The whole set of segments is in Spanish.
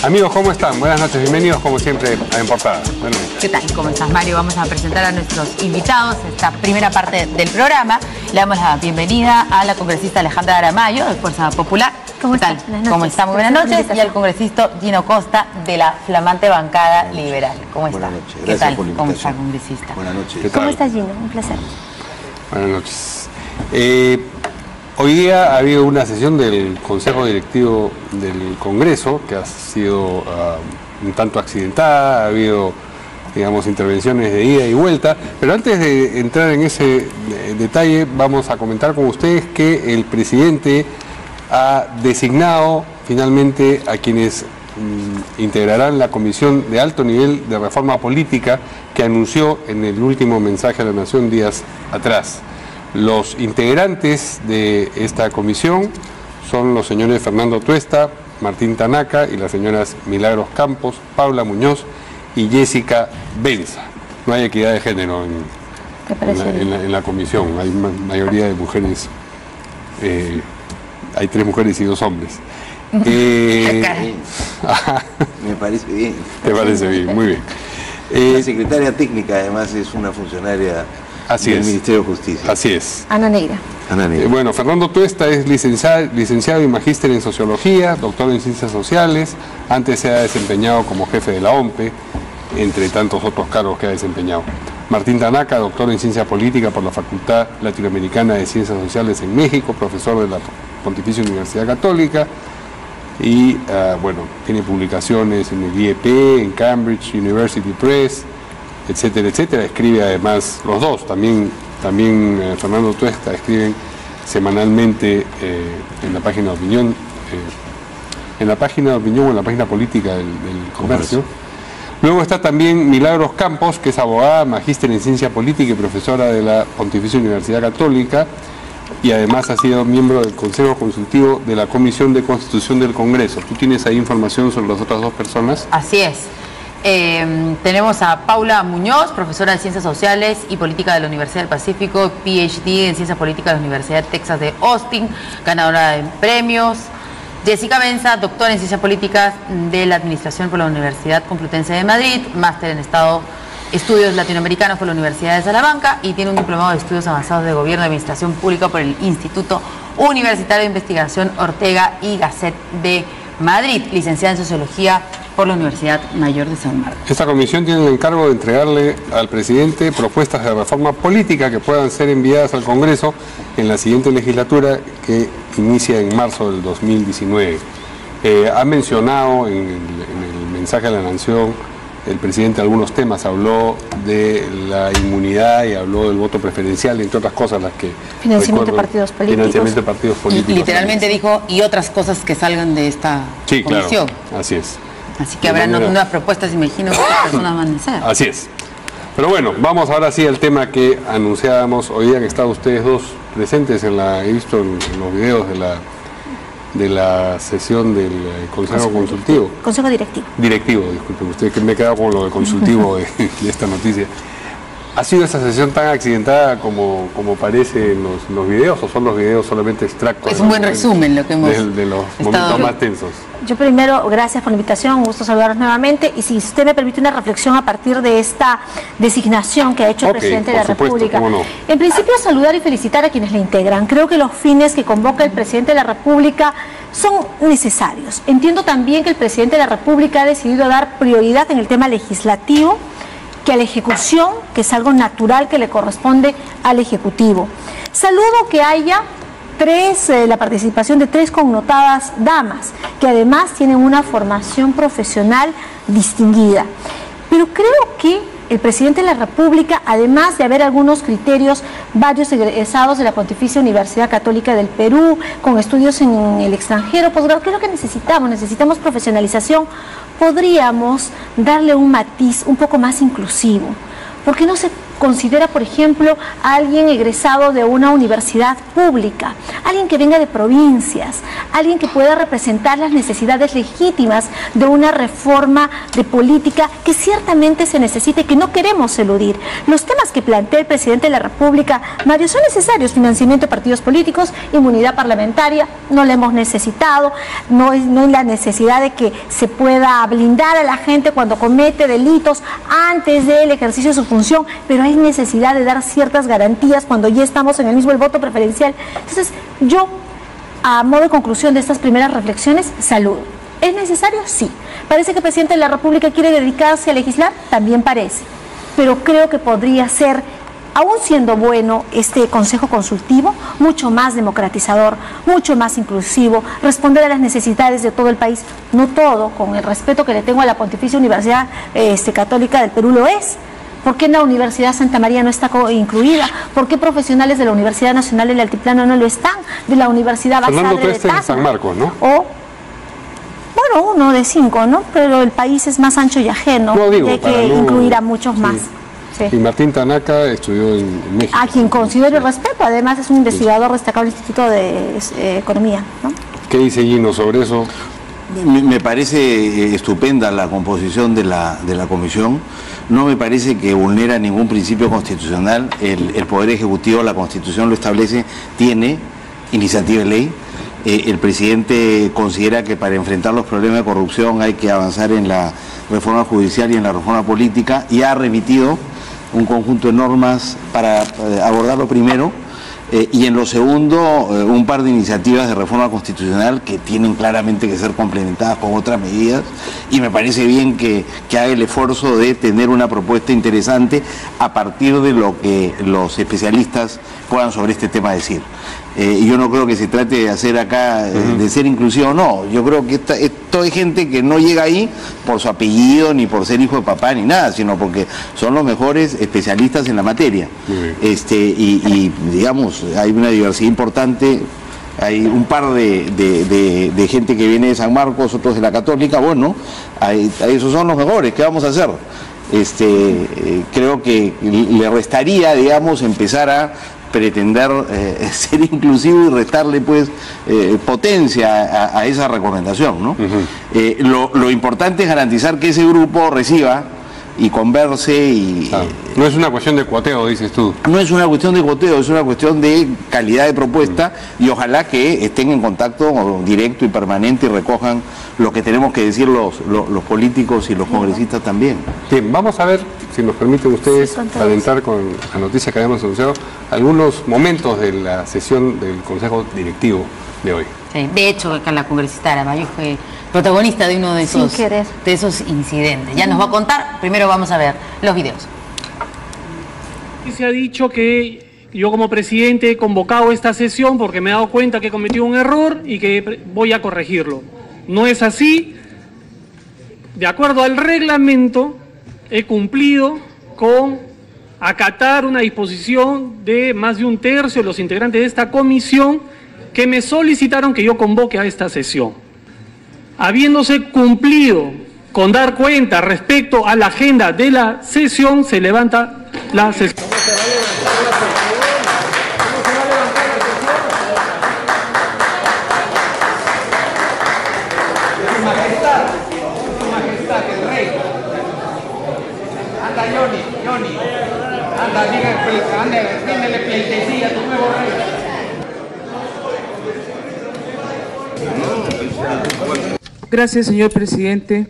Amigos, ¿cómo están? Buenas noches, bienvenidos como siempre a En Portada. Buenas noches. ¿Qué tal? ¿Cómo estás, Mario? Vamos a presentar a nuestros invitados esta primera parte del programa. Le damos la bienvenida a la congresista Alejandra Aramayo, de Fuerza Popular. ¿Cómo tal? ¿Cómo está? Muy buenas noches. Y al congresista Gino Costa, de la flamante bancada liberal. ¿Cómo está? Buenas noches. ¿Qué Gracias tal? por la ¿Cómo invitación. está, congresista? Buenas noches. ¿Qué tal? ¿Cómo estás, Gino? Un placer. Buenas noches. Hoy día ha habido una sesión del Consejo Directivo del Congreso que ha sido un tanto accidentada, ha habido, digamos, intervenciones de ida y vuelta, pero antes de entrar en ese detalle vamos a comentar con ustedes que el presidente ha designado finalmente a quienes integrarán la Comisión de Alto Nivel de Reforma Política que anunció en el último mensaje a la Nación días atrás. Los integrantes de esta comisión son los señores Fernando Tuesta, Martín Tanaka y las señoras Milagros Campos, Paula Muñoz y Jessica Benza. No hay equidad de género en la comisión, hay mayoría de mujeres, hay 3 mujeres y 2 hombres. Me parece bien. Te parece bien, muy bien. La secretaria técnica además es una funcionaria del Ministerio de Justicia. Así es. Ana Negra. Ana Negra. Bueno, Fernando Tuesta es licenciado y magíster en Sociología, doctor en Ciencias Sociales. Antes se ha desempeñado como jefe de la OMPE, entre tantos otros cargos que ha desempeñado. Martín Tanaka, doctor en Ciencia Política por la Facultad Latinoamericana de Ciencias Sociales en México, profesor de la Pontificia Universidad Católica. Y, bueno, tiene publicaciones en el IEP, en Cambridge University Press, etcétera, etcétera. Escribe además los dos, también Fernando Tuesta escriben semanalmente en la página de opinión, o en la página política del Comercio. Luego está también Milagros Campos, que es abogada, magíster en Ciencia Política y profesora de la Pontificia Universidad Católica, y además ha sido miembro del Consejo Consultivo de la Comisión de Constitución del Congreso. ¿Tú tienes ahí información sobre las otras 2 personas? Así es. Tenemos a Paula Muñoz, profesora de Ciencias Sociales y Política de la Universidad del Pacífico, PhD en Ciencias Políticas de la Universidad de Texas de Austin, ganadora de premios. Jessica Benza, doctora en Ciencias Políticas de la Administración por la Universidad Complutense de Madrid, máster en Estudios Latinoamericanos por la Universidad de Salamanca y tiene un diplomado de Estudios Avanzados de Gobierno y Administración Pública por el Instituto Universitario de Investigación Ortega y Gasset de Madrid, licenciada en Sociología por la Universidad Mayor de San Marcos. Esta comisión tiene el encargo de entregarle al presidente propuestas de reforma política que puedan ser enviadas al Congreso en la siguiente legislatura que inicia en marzo del 2019. Ha mencionado en el mensaje a la Nación el presidente algunos temas, habló de la inmunidad y habló del voto preferencial, entre otras cosas las que... Financiamiento de partidos políticos. Financiamiento de partidos políticos. Literalmente dijo, y otras cosas que salgan de esta comisión. Claro, así es. Así que habrá nuevas propuestas, imagino que las personas van a hacer. Así es. Pero bueno, vamos ahora sí al tema que anunciábamos hoy día, que están ustedes 2 presentes he visto en los videos de la sesión del Consejo Consultivo. Consejo Directivo. Directivo, disculpen, usted que me he quedado con lo de consultivo de esta noticia. ¿Ha sido esa sesión tan accidentada como parece en los videos o son los videos solamente extractos? Es un buen resumen lo que hemos de los momentos más tensos. Yo primero, gracias por la invitación, un gusto saludarlos nuevamente y si usted me permite una reflexión a partir de esta designación que ha hecho el presidente de la República. ¿Cómo no? En principio, saludar y felicitar a quienes le integran. Creo que los fines que convoca el presidente de la República son necesarios. Entiendo también que el presidente de la República ha decidido dar prioridad en el tema legislativo que a la ejecución, que es algo natural que le corresponde al Ejecutivo. Saludo que haya la participación de 3 connotadas damas, que además tienen una formación profesional distinguida. Pero creo que el presidente de la República, además de haber algunos criterios, varios egresados de la Pontificia Universidad Católica del Perú, con estudios en el extranjero, posgrado, ¿qué es lo que necesitamos? Necesitamos profesionalización. Podríamos darle un matiz un poco más inclusivo. ¿Por qué no se considera, por ejemplo, a alguien egresado de una universidad pública, alguien que venga de provincias, alguien que pueda representar las necesidades legítimas de una reforma de política que ciertamente se necesite, que no queremos eludir? Los temas que plantea el presidente de la República, Mario, son necesarios: financiamiento de partidos políticos, inmunidad parlamentaria, no la hemos necesitado, no hay la necesidad de que se pueda blindar a la gente cuando comete delitos antes del ejercicio de su función, pero hay necesidad de dar ciertas garantías cuando ya estamos en el mismo, el voto preferencial. Entonces, yo, a modo de conclusión de estas primeras reflexiones, saludo. ¿Es necesario? Sí. ¿Parece que el presidente de la República quiere dedicarse a legislar? También parece. Pero creo que podría ser, aún siendo bueno este consejo consultivo, mucho más democratizador, mucho más inclusivo, responder a las necesidades de todo el país. No todo, con el respeto que le tengo a la Pontificia Universidad Católica del Perú, lo es. ¿Por qué la Universidad Santa María no está incluida? ¿Por qué profesionales de la Universidad Nacional del Altiplano no lo están? De la Universidad Basadre de Tacna. San Marcos, ¿no? O, bueno, 1 de 5, ¿no? Pero el país es más ancho y ajeno, no, digo, y hay que incluir a muchos más. Sí. Y Martín Tanaka estudió en México. A quien considero y respeto, además es un investigador destacado del Instituto de Economía, ¿no? ¿Qué dice Gino sobre eso? Me parece estupenda la composición de la comisión. No me parece que vulnera ningún principio constitucional. El Poder Ejecutivo, la Constitución lo establece, tiene iniciativa de ley. El presidente considera que para enfrentar los problemas de corrupción hay que avanzar en la reforma judicial y en la reforma política, y ha remitido un conjunto de normas para abordarlo primero. Y en lo segundo, un par de iniciativas de reforma constitucional que tienen claramente que ser complementadas con otras medidas, y me parece bien que haga el esfuerzo de tener una propuesta interesante a partir de lo que los especialistas puedan sobre este tema decir. Yo no creo que se trate de hacer acá, de ser inclusivo, no. Yo creo que esto hay gente que no llega ahí por su apellido, ni por ser hijo de papá, ni nada, sino porque son los mejores especialistas en la materia. Y digamos, hay una diversidad importante. Hay un par de gente que viene de San Marcos, otros de la Católica. Bueno, esos son los mejores. ¿Qué vamos a hacer? Creo que le restaría, digamos, empezar a pretender ser inclusivo y restarle pues potencia a esa recomendación, ¿no? Lo importante es garantizar que ese grupo reciba y converse y... no es una cuestión de cuoteo, dices tú. No es una cuestión de cuoteo, es una cuestión de calidad de propuesta, y ojalá que estén en contacto directo y permanente y recojan lo que tenemos que decir los políticos y los congresistas también. Bien, vamos a ver, si nos permiten ustedes, adentrar con la noticia que habíamos anunciado, algunos momentos de la sesión del Consejo Directivo de hoy. Sí, de hecho, la congresista Aramayo fue protagonista de uno de esos incidentes. Ya nos va a contar, primero vamos a ver los videos. Se ha dicho que yo como presidente he convocado esta sesión porque me he dado cuenta que he cometido un error y que voy a corregirlo. No es así. De acuerdo al reglamento, he cumplido con acatar una disposición de más de 1/3 de los integrantes de esta comisión que me solicitaron que yo convoque a esta sesión. Habiéndose cumplido con dar cuenta respecto a la agenda de la sesión, se levanta la sesión. Ríndele pleitesía a tu nuevo rey. Gracias, señor presidente.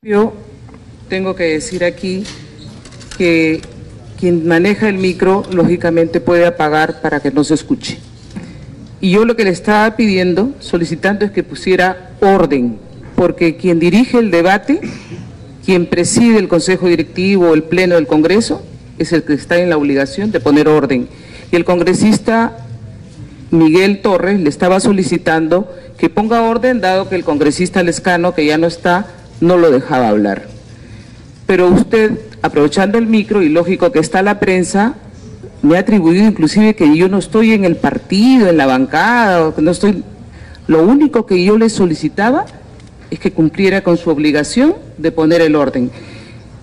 Yo tengo que decir aquí que quien maneja el micro, lógicamente, puede apagar para que no se escuche. Y yo lo que le estaba pidiendo, solicitando, es que pusiera orden, porque quien dirige el debate, quien preside el Consejo Directivo o el Pleno del Congreso, es el que está en la obligación de poner orden. Y el congresista Miguel Torres le estaba solicitando que ponga orden, dado que el congresista Lescano, que ya no está, no lo dejaba hablar. Pero usted, aprovechando el micro, y lógico que está la prensa, me ha atribuido inclusive que yo no estoy en el partido, en la bancada, que no estoy... Lo único que yo le solicitaba es que cumpliera con su obligación de poner el orden.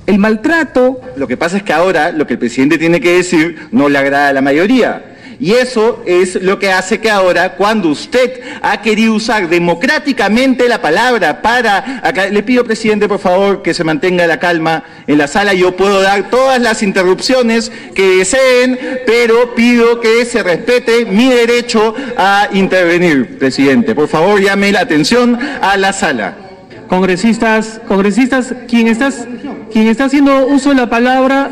El maltrato, lo que pasa es que ahora lo que el presidente tiene que decir no le agrada a la mayoría. Y eso es lo que hace que ahora, cuando usted ha querido usar democráticamente la palabra para... Acá, le pido, presidente, por favor, que se mantenga la calma en la sala. Yo puedo dar todas las interrupciones que deseen, pero pido que se respete mi derecho a intervenir, presidente. Por favor, llame la atención a la sala. Congresistas, quien está haciendo uso de la palabra,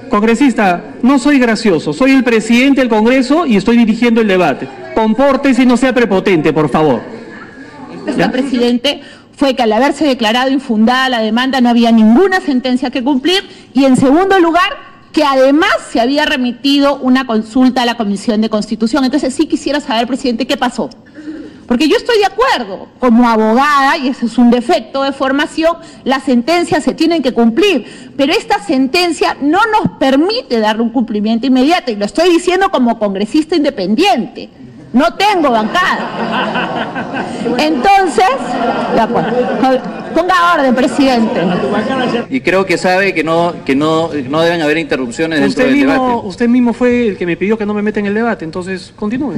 congresista, no soy gracioso, soy el presidente del Congreso y estoy dirigiendo el debate. Compórtese y no sea prepotente, por favor. Señor presidente, fue que al haberse declarado infundada la demanda no había ninguna sentencia que cumplir, y en segundo lugar, que además se había remitido una consulta a la Comisión de Constitución. Entonces sí quisiera saber, presidente, ¿qué pasó? Porque yo estoy de acuerdo, como abogada, y ese es un defecto de formación, las sentencias se tienen que cumplir, pero esta sentencia no nos permite darle un cumplimiento inmediato, y lo estoy diciendo como congresista independiente, no tengo bancada. Entonces, de acuerdo, ponga orden, presidente. Y creo que sabe que no deben haber interrupciones dentro del debate. Usted mismo fue el que me pidió que no me meta en el debate, entonces continúe.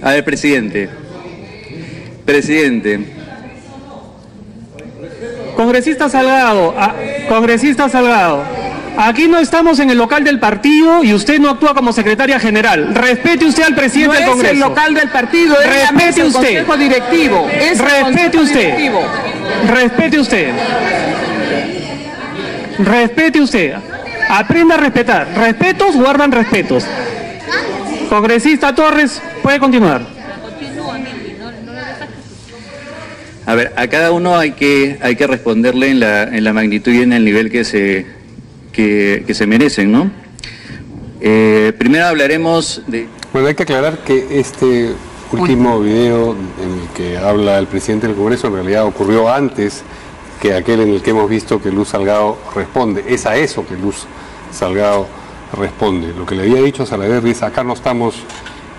A ver, presidente, Congresista Salgado, aquí no estamos en el local del partido y usted no actúa como secretaria general. Respete usted al presidente del Congreso. No es el local del partido, es la mesa, el consejo directivo. Respete usted. Respete usted. Respete usted. Aprenda a respetar. Respetos guardan respetos. Congresista Torres, puede continuar. a ver, a cada uno hay que responderle en la magnitud y en el nivel que se merecen, ¿no? Primero hablaremos de... Bueno, hay que aclarar que este último video en el que habla el presidente del Congreso en realidad ocurrió antes que aquel en el que hemos visto que Luz Salgado responde. Es a eso que Luz Salgado responde. Lo que le había dicho a Salaverry es: acá no estamos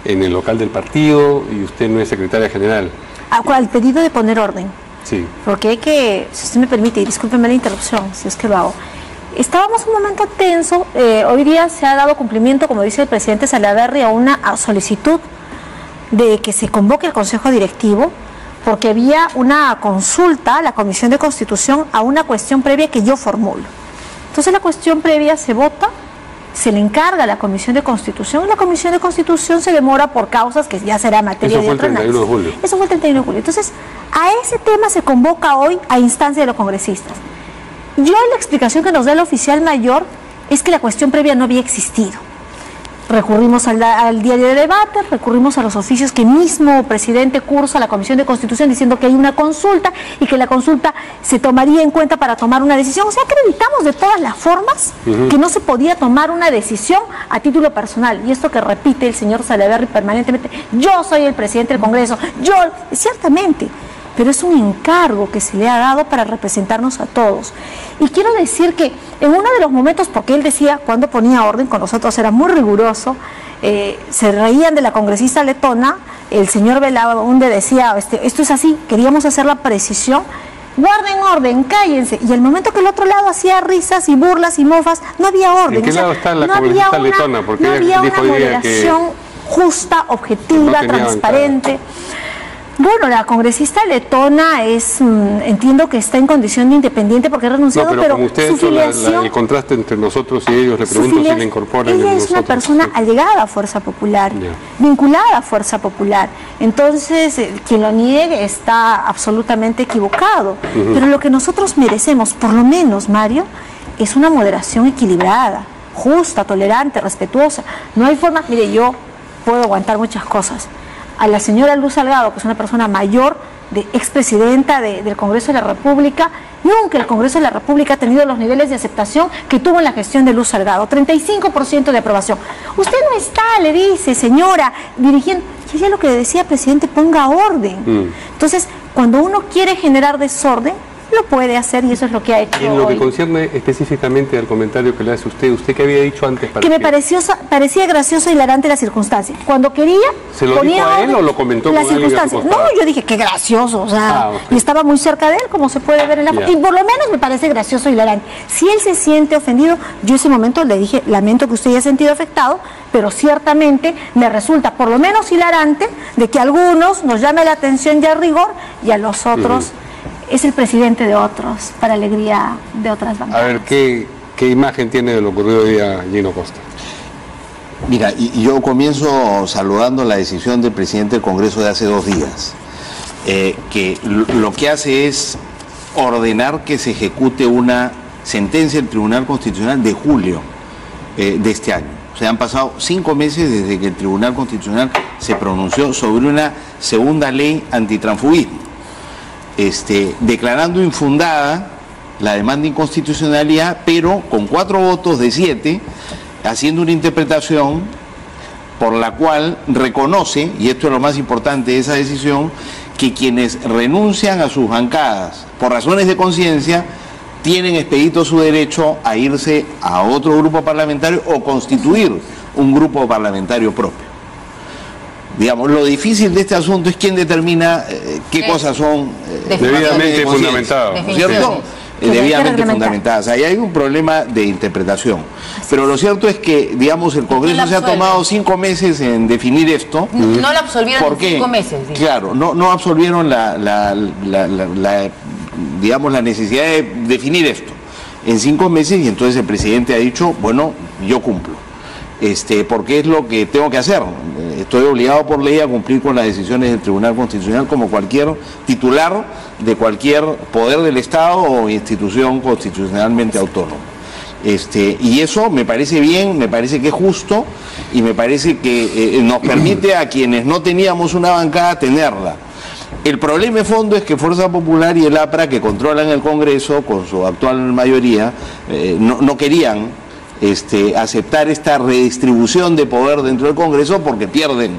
en el local del partido y usted no es secretaria general. Al pedido de poner orden. Sí. Porque hay que, si usted me permite, y discúlpeme la interrupción, si es que lo hago. Estábamos en un momento tenso. Hoy día se ha dado cumplimiento, como dice el presidente Salaverry, a una solicitud de que se convoque el Consejo Directivo, porque había una consulta a la Comisión de Constitución a una cuestión previa que yo formulo. Entonces la cuestión previa se vota, se le encarga a la Comisión de Constitución, y la Comisión de Constitución se demora por causas que ya será materia de otro análisis. Eso fue el 31 de julio. Eso fue el 31 de julio. Entonces, a ese tema se convoca hoy a instancia de los congresistas. Yo, la explicación que nos da el oficial mayor es que la cuestión previa no había existido. Recurrimos al diario de debate, recurrimos a los oficios que mismo presidente cursa a la Comisión de Constitución diciendo que hay una consulta y que la consulta se tomaría en cuenta para tomar una decisión. O sea, acreditamos de todas las formas que no se podía tomar una decisión a título personal. Y esto que repite el señor Salaverry permanentemente: yo soy el presidente del Congreso, yo, ciertamente, pero es un encargo que se le ha dado para representarnos a todos. Y quiero decir que en uno de los momentos, porque él decía, cuando ponía orden, con nosotros era muy riguroso, se reían de la congresista letona, el señor Belaunde decía, esto es así, queríamos hacer la precisión, guarden orden, cállense. Y el momento que el otro lado hacía risas y burlas y mofas, no había orden. ¿En qué lado está la congresista letona? Porque no había dijo una moderación justa, objetiva, transparente. Bueno, la congresista letona entiendo que está en condición de independiente porque ha renunciado, pero como usted su filiación, el contraste entre nosotros y ellos, le pregunto si le incorporan. Ella es una persona allegada a Fuerza Popular, vinculada a Fuerza Popular. Entonces, quien lo niegue está absolutamente equivocado. Pero lo que nosotros merecemos, por lo menos, Mario, es una moderación equilibrada, justa, tolerante, respetuosa. No hay forma, mire, yo puedo aguantar muchas cosas. A la señora Luz Salgado, que es una persona mayor, expresidenta del Congreso de la República, nunca el Congreso de la República ha tenido los niveles de aceptación que tuvo en la gestión de Luz Salgado, 35% de aprobación. Usted no está, le dice, señora, dirigiendo, y ella lo que decía, presidente, ponga orden. Entonces, cuando uno quiere generar desorden, lo puede hacer y eso es lo que ha hecho. Y en lo que hoy. concierne específicamente al comentario que le hace usted que había dicho antes para que me parecía gracioso y hilarante la circunstancia. Cuando quería... ¿Se lo dijo a él o lo comentó la con alguien a su circunstancia? costado? No, yo dije que gracioso, o sea, okay. Y estaba muy cerca de él, como se puede ver en la foto. Y por lo menos me parece gracioso y hilarante. Si él se siente ofendido, yo en ese momento le dije, lamento que usted haya sentido afectado, pero ciertamente me resulta por lo menos hilarante de que a algunos nos llame la atención ya a rigor y a los otros... Es el presidente de otros, para alegría de otras bancadas. A ver, ¿qué imagen tiene de lo ocurrido hoy día Gino Costa? Mira, y yo comienzo saludando la decisión del presidente del Congreso de hace 2 días, que lo que hace es ordenar que se ejecute una sentencia del Tribunal Constitucional de julio de este año. O sea, han pasado 5 meses desde que el Tribunal Constitucional se pronunció sobre una segunda ley antitransfugismo. Declarando infundada la demanda de inconstitucionalidad, pero con 4 votos de 7, haciendo una interpretación por la cual reconoce, y esto es lo más importante de esa decisión, que quienes renuncian a sus bancadas por razones de conciencia tienen expedito su derecho a irse a otro grupo parlamentario o constituir un grupo parlamentario propio. Digamos, lo difícil de este asunto es quién determina qué cosas son debidamente fundamentadas, ¿no es cierto? Debidamente fundamentadas. Ahí hay un problema de interpretación. Pero lo cierto es que, digamos, el Congreso se ha tomado 5 meses en definir esto. No lo absolvieron en 5 meses. Digamos. Claro, no absolvieron digamos, la necesidad de definir esto en 5 meses, y entonces el presidente ha dicho, bueno, yo cumplo. Porque es lo que tengo que hacer. Estoy obligado por ley a cumplir con las decisiones del Tribunal Constitucional como cualquier titular de cualquier poder del Estado o institución constitucionalmente autónoma. Y eso me parece bien, me parece que es justo y me parece que nos permite a quienes no teníamos una bancada tenerla. El problema de fondo es que Fuerza Popular y el APRA, que controlan el Congreso con su actual mayoría, no querían aceptar esta redistribución de poder dentro del Congreso porque pierden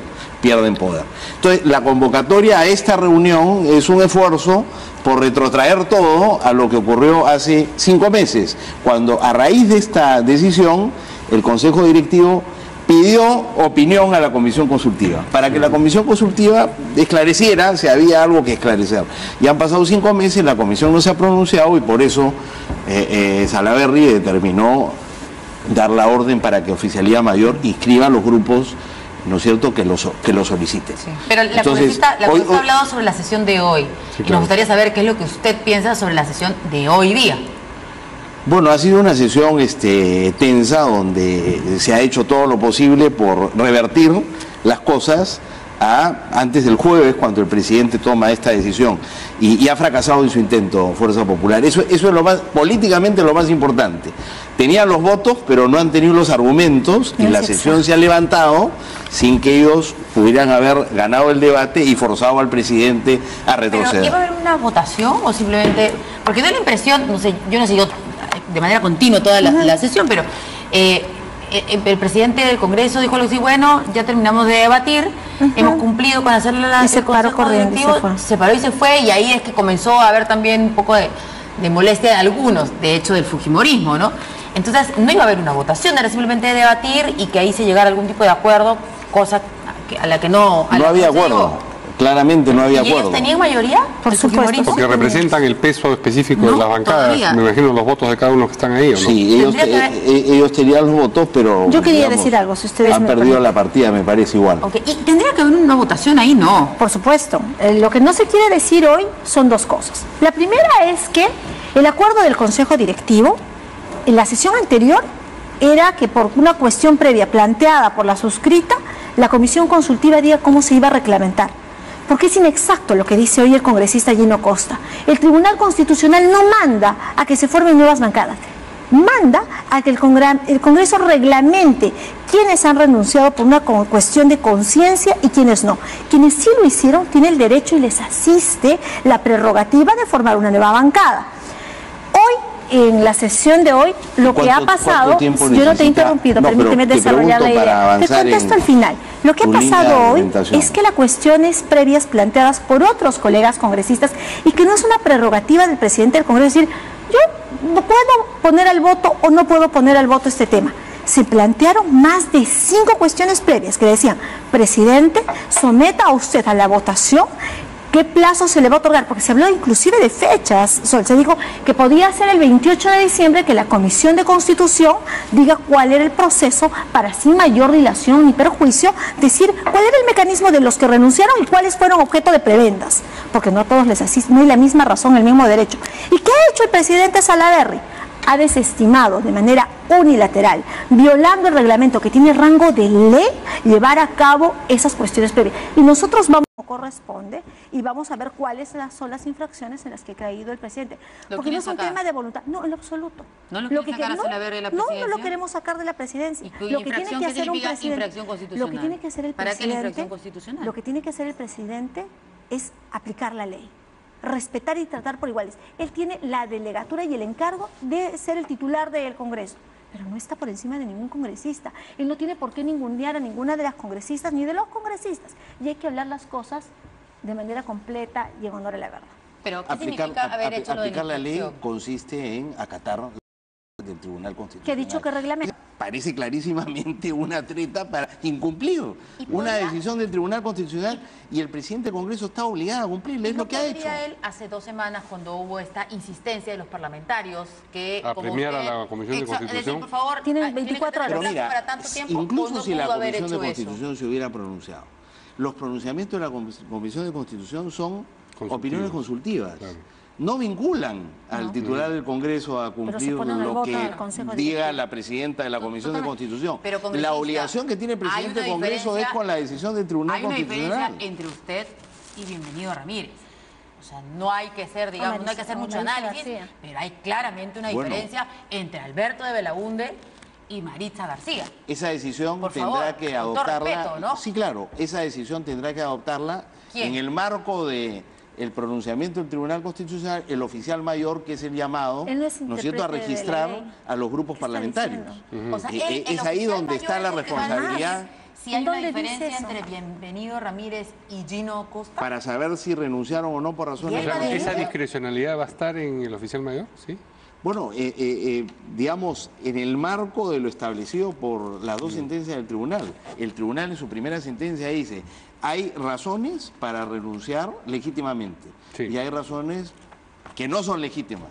poder. Entonces, la convocatoria a esta reunión es un esfuerzo por retrotraer todo a lo que ocurrió hace 5 meses, cuando a raíz de esta decisión el Consejo Directivo pidió opinión a la Comisión Consultiva, para que la Comisión Consultiva esclareciera si había algo que esclarecer. Y han pasado 5 meses, la Comisión no se ha pronunciado y por eso Salaverry determinó dar la orden para que Oficialía Mayor inscriba a los grupos, ¿no es cierto?, que lo soliciten. Sí. Pero la congresista ha hablado sobre la sesión de hoy. Sí, claro. Nos gustaría saber qué es lo que usted piensa sobre la sesión de hoy día. Bueno, ha sido una sesión tensa, donde se ha hecho todo lo posible por revertir las cosas antes del jueves, cuando el presidente toma esta decisión, y ha fracasado en su intento Fuerza Popular. Eso es políticamente lo más importante. Tenían los votos, pero no han tenido los argumentos, y la sesión se ha levantado sin que ellos pudieran haber ganado el debate y forzado al presidente a retroceder. ¿Pero iba a haber una votación o simplemente...? Porque da la impresión, no sé, yo no sé, de manera continua toda la sesión, pero el presidente del Congreso dijo algo así, bueno, ya terminamos de debatir, hemos cumplido con hacerle la... se paró corriendo, se paró y se fue, y ahí es que comenzó a haber también un poco de molestia de algunos, de hecho del fujimorismo, ¿no? Entonces no iba a haber una votación, era simplemente debatir y que ahí se llegara a algún tipo de acuerdo, cosa a la que no... No había acuerdo. Claramente no había acuerdo. ¿Y ellos tenían mayoría? Por supuesto. Porque representan el peso específico de las bancadas. Todavía. Me imagino los votos de cada uno que están ahí, ¿o no? Sí, ellos tenían los votos, pero... Yo quería decir algo, si ustedes han perdido la partida, me parece igual. Okay. ¿Y tendría que haber una votación ahí? No. Por supuesto. Lo que no se quiere decir hoy son 2 cosas. La primera es que el acuerdo del Consejo Directivo, en la sesión anterior, era que por una cuestión previa planteada por la suscrita, la Comisión Consultiva diga cómo se iba a reglamentar. Porque es inexacto lo que dice hoy el congresista Gino Costa. El Tribunal Constitucional no manda a que se formen nuevas bancadas, manda a que el Congreso reglamente quiénes han renunciado por una cuestión de conciencia y quiénes no. Quienes sí lo hicieron tienen el derecho y les asiste la prerrogativa de formar una nueva bancada. Hoy en la sesión de hoy, lo que ha pasado, yo no te he interrumpido, permíteme desarrollar la idea. Te contesto al final. Lo que ha pasado hoy es que las cuestiones previas planteadas por otros colegas congresistas y que no es una prerrogativa del presidente del Congreso decir, yo no puedo poner al voto o no puedo poner al voto este tema. Se plantearon más de 5 cuestiones previas que decían, presidente, someta a usted a la votación. ¿Qué plazo se le va a otorgar? Porque se habló inclusive de fechas, Sol. Se dijo que podía ser el 28 de diciembre que la Comisión de Constitución diga cuál era el proceso para sin mayor dilación ni perjuicio decir cuál era el mecanismo de los que renunciaron y cuáles fueron objeto de prebendas. Porque no a todos les asiste, no hay la misma razón, el mismo derecho. ¿Y qué ha hecho el presidente Salaverry? Ha desestimado de manera unilateral, violando el reglamento que tiene rango de ley, llevar a cabo esas cuestiones previas. Y nosotros vamos como corresponde y vamos a ver cuáles son las infracciones en las que ha caído el presidente. Porque no es un tema de voluntad, no, en lo absoluto. ¿No lo quieren sacar a Salaverry de la presidencia? No lo queremos sacar de la presidencia. Lo que tiene que hacer un presidente, lo que tiene que hacer el presidente, lo que tiene que hacer el presidente es aplicar la ley, respetar y tratar por iguales. Él tiene la delegatura y el encargo de ser el titular del Congreso, pero no está por encima de ningún congresista. Él no tiene por qué ningunear a ninguna de las congresistas ni de los congresistas. Y hay que hablar las cosas de manera completa y en honor a la verdad. Pero ¿qué significa haber hecho lo de aplicar la ley? Consiste en acatar del Tribunal Constitucional. ¿Qué ha dicho que reglamento? Parece clarísimamente una treta para incumplir una decisión del Tribunal Constitucional y el presidente del Congreso está obligado a cumplirle, es lo que ha hecho. Él hace 2 semanas cuando hubo esta insistencia de los parlamentarios que a premiar a la Comisión de Constitución. Decir, por favor, tienen 24 horas. Pero mira, para tanto tiempo, incluso si la Comisión de Constitución Constitución se hubiera pronunciado, los pronunciamientos de la Comisión de Constitución son opiniones consultivas. Claro. No vinculan al titular del Congreso a cumplir lo que diga la presidenta de la Comisión de Constitución. La obligación que tiene el presidente del Congreso es con la decisión del Tribunal Constitucional. Hay una diferencia entre usted y Bienvenido Ramírez. O sea, no hay que hacer, digamos, no hay que hacer mucho análisis, pero hay claramente una diferencia entre Alberto de Belaunde y Maritza García. Esa decisión tendrá que adoptarla. Respeto, ¿no? Sí, claro, esa decisión tendrá que adoptarla en el marco de el pronunciamiento del Tribunal Constitucional, el oficial mayor, que es el llamado, ¿no es cierto?, a registrar a los grupos parlamentarios. O sea, es ahí donde está la responsabilidad. Si hay una diferencia entre Bienvenido Ramírez y Gino Costa. Para saber si renunciaron o no por razones de... ¿Esa discrecionalidad va a estar en el oficial mayor? ¿Sí? Bueno, digamos, en el marco de lo establecido por las 2 sentencias del tribunal. El tribunal en su primera sentencia dice, hay razones para renunciar legítimamente y hay razones que no son legítimas.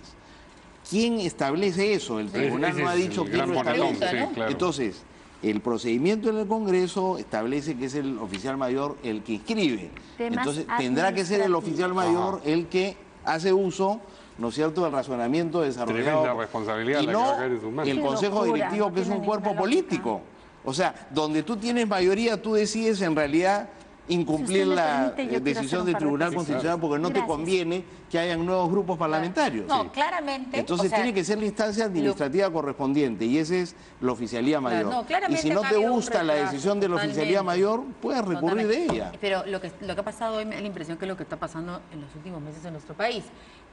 ¿Quién establece eso? El tribunal no ha dicho quién lo establece. Sí, claro. Entonces, el procedimiento en el Congreso establece que es el oficial mayor el que inscribe. Entonces, tendrá que ser el oficial mayor el que hace uso, ¿no es cierto?, del razonamiento desarrollado. Tremenda responsabilidad y no el Consejo Directivo, que es un cuerpo político. O sea, donde tú tienes mayoría, tú decides en realidad incumplir la decisión del Tribunal Constitucional porque no te conviene que hayan nuevos grupos parlamentarios. No, claramente. Entonces tiene que ser la instancia administrativa correspondiente y esa es la oficialía mayor. Y si no te gusta la decisión de la oficialía mayor, puedes recurrir de ella. Pero lo que ha pasado hoy me da la impresión que es lo que está pasando en los últimos meses en nuestro país,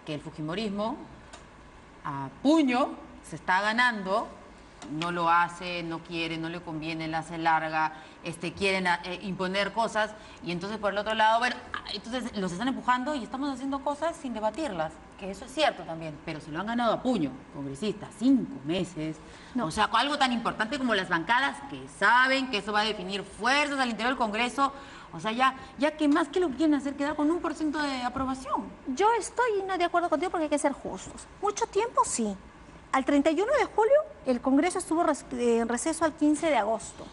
que el fujimorismo a puño se está ganando, no lo hace, no quiere, no le conviene, la hace larga, quieren imponer cosas y entonces por el otro lado, bueno, entonces los están empujando y estamos haciendo cosas sin debatirlas, que eso es cierto también, pero se lo han ganado a puño, congresistas, 5 meses, o sea, algo tan importante como las bancadas que saben que eso va a definir fuerzas al interior del Congreso. O sea, ya que más que lo que quieren hacer, quedar con 1% de aprobación. Yo estoy no de acuerdo contigo porque hay que ser justos. Mucho tiempo, sí. Al 31 de julio, el Congreso estuvo en receso al 15 de agosto.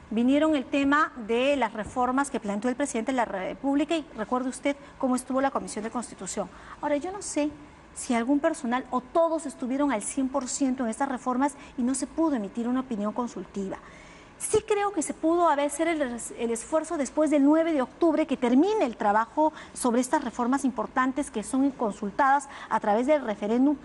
Vinieron el tema de las reformas que planteó el presidente de la República y recuerde usted cómo estuvo la Comisión de Constitución. Ahora, yo no sé si algún personal o todos estuvieron al 100% en estas reformas y no se pudo emitir una opinión consultiva. Sí creo que se pudo hacer el esfuerzo después del 9 de octubre que termine el trabajo sobre estas reformas importantes que son consultadas a través del referéndum,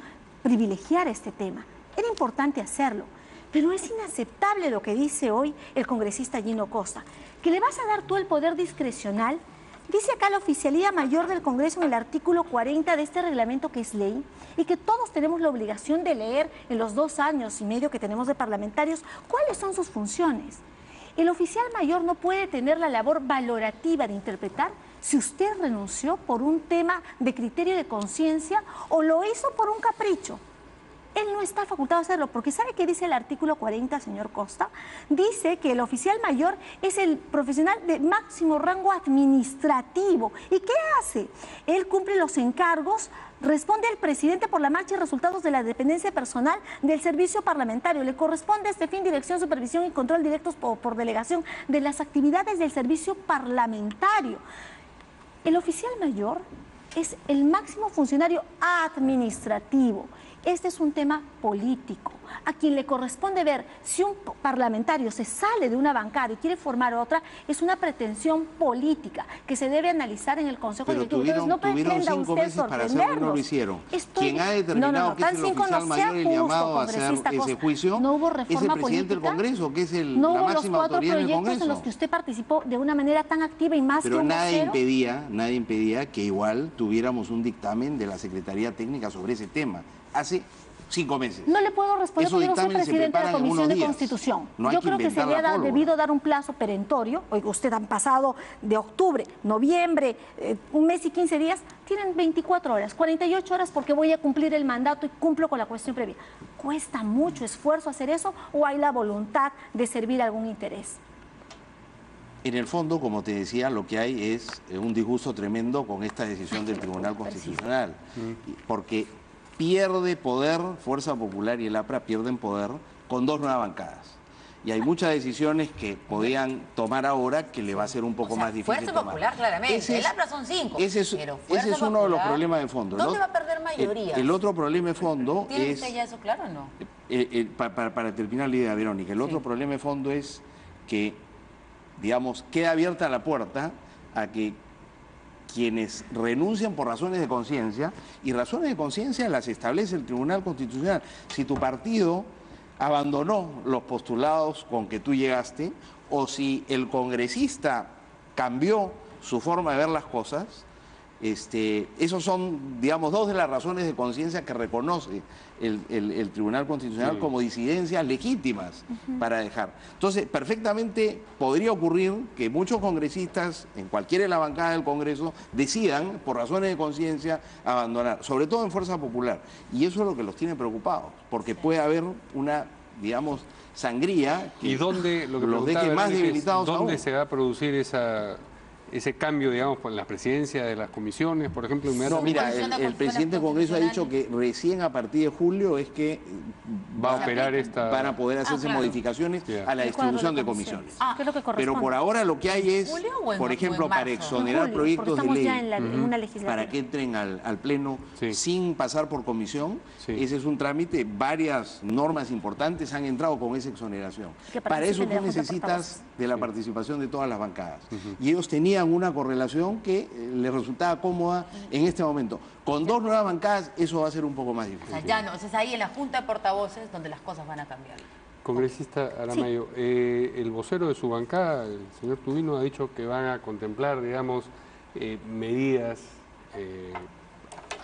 privilegiar este tema. Era importante hacerlo, pero es inaceptable lo que dice hoy el congresista Gino Costa, que le vas a dar tú el poder discrecional Dice acá la Oficialía Mayor del Congreso en el artículo 40 de este reglamento, que es ley, y que todos tenemos la obligación de leer en los 2 años y medio que tenemos de parlamentarios cuáles son sus funciones. El oficial mayor no puede tener la labor valorativa de interpretar si usted renunció por un tema de criterio de conciencia o lo hizo por un capricho. Él no está facultado a hacerlo, porque ¿sabe qué dice el artículo 40, señor Costa? Dice que el oficial mayor es el profesional de máximo rango administrativo. ¿Y qué hace? Él cumple los encargos, responde al presidente por la marcha y resultados de la dependencia personal del servicio parlamentario. Le corresponde a este fin dirección, supervisión y control directos por delegación de las actividades del servicio parlamentario. El oficial mayor es el máximo funcionario administrativo. Este es un tema político. A quien le corresponde ver si un parlamentario se sale de una bancada y quiere formar otra, es una pretensión política que se debe analizar en el Consejo Directivo. Entonces, no pretenda 5 meses para hacerlo y no lo hicieron. Quien ha determinado que es el oficial mayor el llamado a hacer ese juicio es el presidente del Congreso, que es la máxima autoridad del Congreso. No hubo los 4 proyectos en los que usted participó de una manera tan activa y más que un vocero. Pero nada impedía que igual tuviéramos un dictamen de la Secretaría Técnica sobre ese tema. Hace 5 meses. No le puedo responder porque yo no soy presidente de la Comisión de Constitución. Yo creo que se había debido dar un plazo perentorio. Oiga, usted han pasado de octubre, noviembre, 1 mes y 15 días. Tienen 24 horas, 48 horas porque voy a cumplir el mandato y cumplo con la cuestión previa. ¿Cuesta mucho esfuerzo hacer eso o hay la voluntad de servir algún interés? En el fondo, como te decía, lo que hay es un disgusto tremendo con esta decisión del Tribunal Constitucional. Porque pierde poder, Fuerza Popular y el APRA pierden poder con 2 nuevas bancadas. Y hay muchas decisiones que podían tomar ahora que le va a ser un poco más difícil Fuerza Popular, claramente. El APRA son 5. Ese es uno de los problemas de fondo. ¿Dónde va a perder mayoría? El otro problema de fondo ¿Tiene usted ya eso claro o no? Para terminar la idea, Verónica, el otro problema de fondo es que, digamos, queda abierta la puerta a que quienes renuncian por razones de conciencia, y razones de conciencia las establece el Tribunal Constitucional. Si tu partido abandonó los postulados con que tú llegaste, o si el congresista cambió su forma de ver las cosas, esos son, digamos, 2 de las razones de conciencia que reconoce el Tribunal Constitucional como disidencias legítimas para dejar. Entonces, perfectamente podría ocurrir que muchos congresistas, en cualquiera de las bancadas del Congreso, decidan, por razones de conciencia, abandonar, sobre todo en Fuerza Popular. Y eso es lo que los tiene preocupados, porque puede haber una, digamos, sangría que, ¿y dónde, lo que los deje más debilitados aún? ¿Dónde se va a producir ese cambio, digamos, con la presidencia de las comisiones, por ejemplo? No, mira, el presidente del Congreso ha dicho que recién a partir de julio es que va a operar van a poder hacerse modificaciones a la distribución de comisiones. Pero por ahora lo que hay es, por ejemplo, para exonerar proyectos de ley, para que entren al Pleno sin pasar por comisión, ese es un trámite, varias normas importantes han entrado con esa exoneración. Para eso tú necesitas de la participación de todas las bancadas. Y ellos tenían una correlación que les resultaba cómoda en este momento. Con 2 nuevas bancadas eso va a ser un poco más difícil. O sea, ya no, es ahí en la Junta de Portavoces donde las cosas van a cambiar. Congresista Aramayo, el vocero de su bancada, el señor Tubino, ha dicho que van a contemplar, digamos, medidas,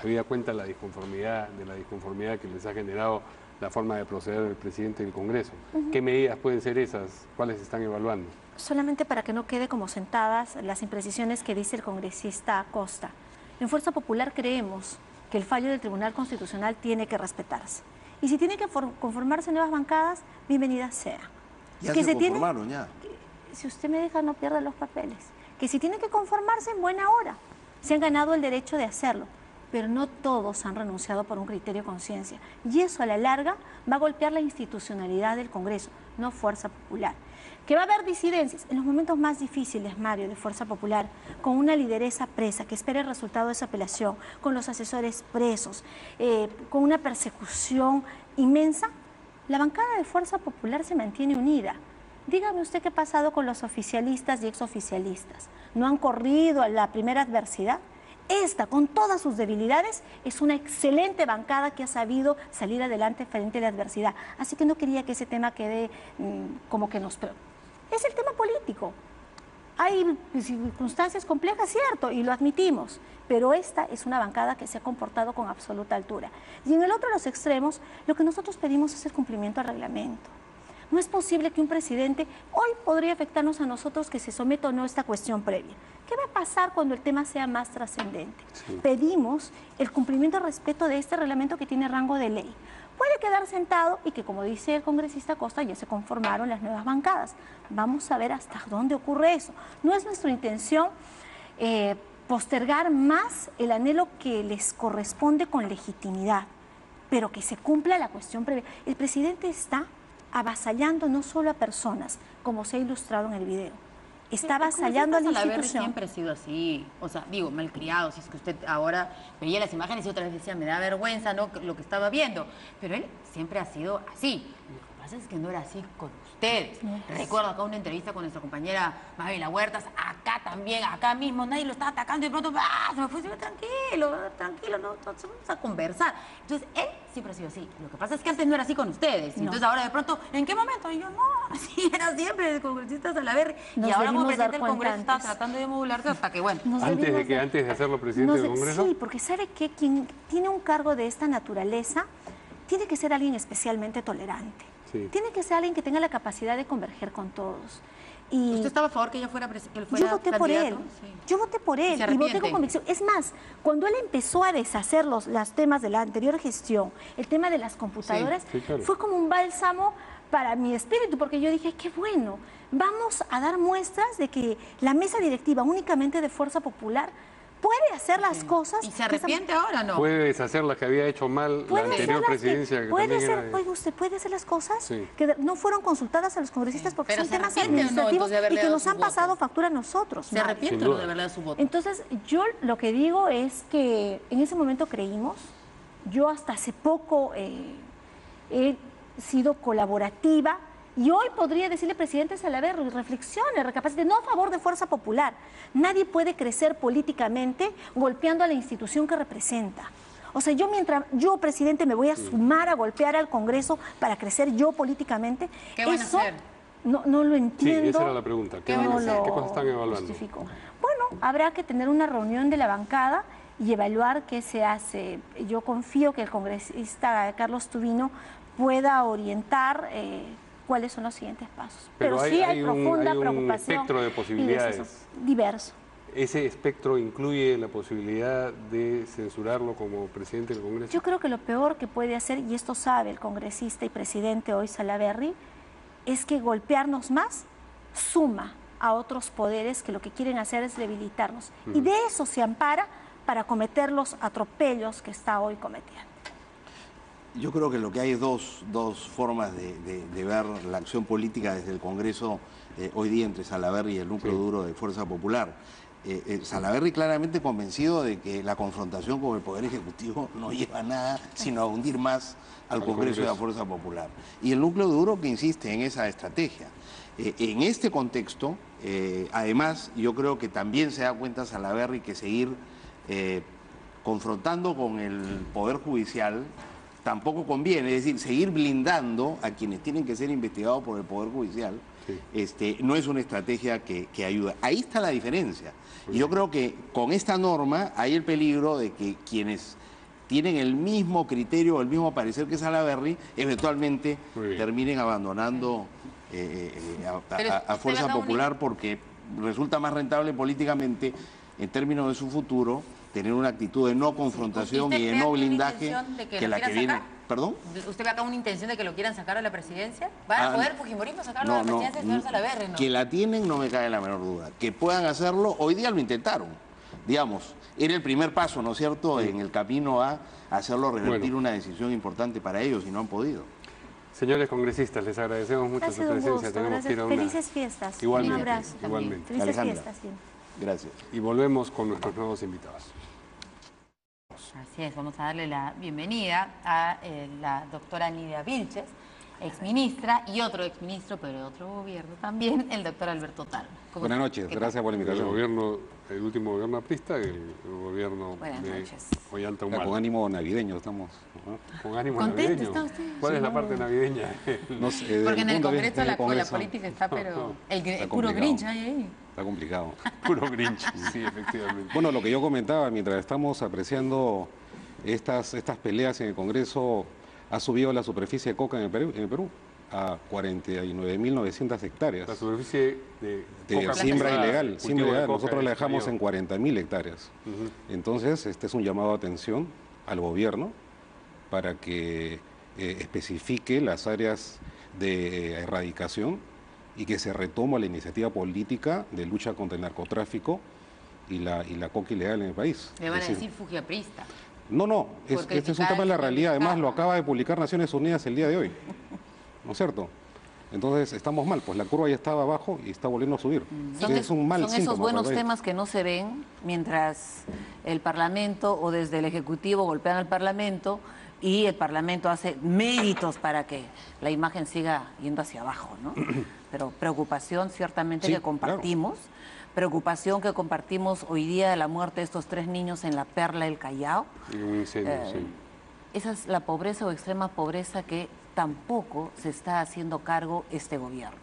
habida cuenta de la disconformidad que les ha generado la forma de proceder del presidente del Congreso. ¿Qué medidas pueden ser esas? ¿Cuáles están evaluando? Solamente para que no quede como sentadas las imprecisiones que dice el congresista Costa. En Fuerza Popular creemos que el fallo del Tribunal Constitucional tiene que respetarse. Y si tiene que conformarse nuevas bancadas, bienvenida sea. Ya se conformaron, ya. Si usted me deja, no pierda los papeles. Que si tiene que conformarse, en buena hora. Se han ganado el derecho de hacerlo. Pero no todos han renunciado por un criterio de conciencia. Y eso a la larga va a golpear la institucionalidad del Congreso, no Fuerza Popular. Que va a haber disidencias en los momentos más difíciles, Mario, de Fuerza Popular, con una lideresa presa que espera el resultado de esa apelación, con los asesores presos, con una persecución inmensa. La bancada de Fuerza Popular se mantiene unida. Dígame usted qué ha pasado con los oficialistas y exoficialistas. ¿No han corrido a la primera adversidad? Esta, con todas sus debilidades, es una excelente bancada que ha sabido salir adelante frente a la adversidad. Así que no quería que ese tema quede como que nos... Es el tema político. Hay circunstancias complejas, cierto, y lo admitimos, pero esta es una bancada que se ha comportado con absoluta altura. Y en el otro de los extremos, lo que nosotros pedimos es el cumplimiento al reglamento. No es posible que un presidente, hoy podría afectarnos a nosotros que se someta o no a esta cuestión previa. ¿Qué va a pasar cuando el tema sea más trascendente? Sí. Pedimos el cumplimiento al respeto de este reglamento que tiene rango de ley. Puede quedar sentado y que, como dice el congresista Costa, ya se conformaron las nuevas bancadas. Vamos a ver hasta dónde ocurre eso. No es nuestra intención postergar más el anhelo que les corresponde con legitimidad, pero que se cumpla la cuestión previa. El presidente está avasallando no solo a personas, como se ha ilustrado en el video, está avasallando a la institución. Siempre ha sido así, o sea, digo, malcriado, si es que usted ahora veía las imágenes y otra vez decía, me da vergüenza, ¿no?, lo que estaba viendo, pero él siempre ha sido así. Lo que pasa es que no era así con ustedes. Recuerdo acá una entrevista con nuestra compañera Mávila Huertas, acá también, acá mismo, nadie lo estaba atacando y de pronto, se me fue, tranquilo, no, vamos a conversar. Entonces, él siempre ha sido así. Lo que pasa es que antes no era así con ustedes. No. Entonces ahora de pronto, ¿en qué momento? Y yo, no, así era siempre el congresista Salaverry. Y ahora como presidente del Congreso está tratando de modularse hasta que, bueno. Antes de hacerlo presidente del Congreso. Sí, porque sabe que quien tiene un cargo de esta naturaleza tiene que ser alguien especialmente tolerante. Sí. Tiene que ser alguien que tenga la capacidad de converger con todos. Y ¿usted estaba a favor que ella fuera candidato? Yo voté por él. Sí. Yo voté por él y voté con convicción. Es más, cuando él empezó a deshacer los temas de la anterior gestión, el tema de las computadoras, claro, fue como un bálsamo para mi espíritu, porque yo dije, qué bueno, vamos a dar muestras de que la mesa directiva únicamente de Fuerza Popular puede hacer las cosas. ¿Y se arrepiente ahora o no? Puede deshacer las que había hecho mal la anterior presidencia. Oiga usted, puede hacer las cosas que no fueron consultadas a los congresistas porque son temas administrativos y que nos han pasado factura a nosotros. ¿Se arrepiente o no de haberle dado su voto? Entonces, yo lo que digo es que en ese momento creímos, yo hasta hace poco he sido colaborativa. Y hoy podría decirle, presidente Salaverry, reflexione, recapacite, no a favor de Fuerza Popular. Nadie puede crecer políticamente golpeando a la institución que representa. O sea, mientras yo, presidente, me voy a sumar a golpear al Congreso para crecer yo políticamente, ¿qué van a hacer? No lo entiendo. Sí, esa era la pregunta. ¿Qué cosas están evaluando? Justifico. Bueno, habrá que tener una reunión de la bancada y evaluar qué se hace. Yo confío que el congresista Carlos Tubino pueda orientar cuáles son los siguientes pasos. Pero sí hay profunda preocupación. Un espectro de posibilidades. Diverso. ¿Ese espectro incluye la posibilidad de censurarlo como presidente del Congreso? Yo creo que lo peor que puede hacer, y esto sabe el congresista y presidente hoy Salaverry, es que golpearnos más suma a otros poderes que lo que quieren hacer es debilitarnos. Y de eso se ampara para cometer los atropellos que está hoy cometiendo. Yo creo que lo que hay es dos formas de ver la acción política desde el Congreso hoy día entre Salaverry y el núcleo duro de Fuerza Popular. Salaverry claramente convencido de que la confrontación con el Poder Ejecutivo no lleva a nada, sino a hundir más al Congreso y a la Fuerza Popular. Y el núcleo duro que insiste en esa estrategia. En este contexto, además, yo creo que también se da cuenta Salaverry que seguir confrontando con el Poder Judicial tampoco conviene, es decir, seguir blindando a quienes tienen que ser investigados por el Poder Judicial, no es una estrategia que ayuda. Ahí está la diferencia. Y yo creo que con esta norma hay el peligro de que quienes tienen el mismo criterio o el mismo parecer que Salaverry, eventualmente terminen abandonando a Fuerza Popular porque resulta más rentable políticamente, en términos de su futuro, tener una actitud de no confrontación y de no blindaje que la que viene. ¿Perdón? ¿Usted ve acá una intención de que lo quieran sacar a la presidencia? ¿Va a poder Fujimorismo sacarlo a la presidencia del señor Salaverry? ¿No? Que la tienen no me cabe la menor duda. Que puedan hacerlo, hoy día lo intentaron. Digamos, era el primer paso, ¿no es cierto?, en el camino a hacerlo revertir una decisión importante para ellos y no han podido. Señores congresistas, les agradecemos mucho su presencia. Tenemos que ir a felices fiestas. Igualmente, un abrazo. Igualmente. Felices Alejandra, fiestas. Sí. Gracias. Y volvemos con nuestros nuevos invitados. Así es, vamos a darle la bienvenida a la doctora Nidia Vilches. exministra, y otro exministro, pero de otro gobierno también, el doctor Alberto Talma. Buenas noches, gracias por la invitación. El último gobierno aprista, el gobierno de Ollanta-Humala. Con ánimo navideño estamos. Con ánimo ¿Contento navideño. está usted? ¿Cuál es la parte navideña? No sé, porque en el Congreso la política está, pero el puro Grinch hay ahí. Está complicado. Puro Grinch, sí, efectivamente. Bueno, lo que yo comentaba, mientras estamos apreciando estas peleas en el Congreso, ha subido la superficie de coca en el Perú a 49.900 hectáreas. La superficie de siembra ilegal. Nosotros la dejamos en 40.000 40.000 hectáreas. Entonces, este es un llamado de atención al gobierno para que especifique las áreas de erradicación y que se retome la iniciativa política de lucha contra el narcotráfico y la coca ilegal en el país. Le van a decir fujiaprista. No, este es un tema de la realidad. Además, lo acaba de publicar Naciones Unidas el día de hoy. ¿No es cierto? Entonces, estamos mal, pues la curva ya estaba abajo y está volviendo a subir. Es un mal Son síntoma esos buenos para el país. temas que no se ven mientras el Parlamento o desde el Ejecutivo golpean al Parlamento y el Parlamento hace méritos para que la imagen siga yendo hacia abajo, ¿no? Pero preocupación ciertamente Sí, que compartimos. Claro. Preocupación que compartimos hoy día de la muerte de estos 3 niños en la Perla del Callao. Y un incendio, sí. Esa es la pobreza o extrema pobreza que tampoco se está haciendo cargo este gobierno.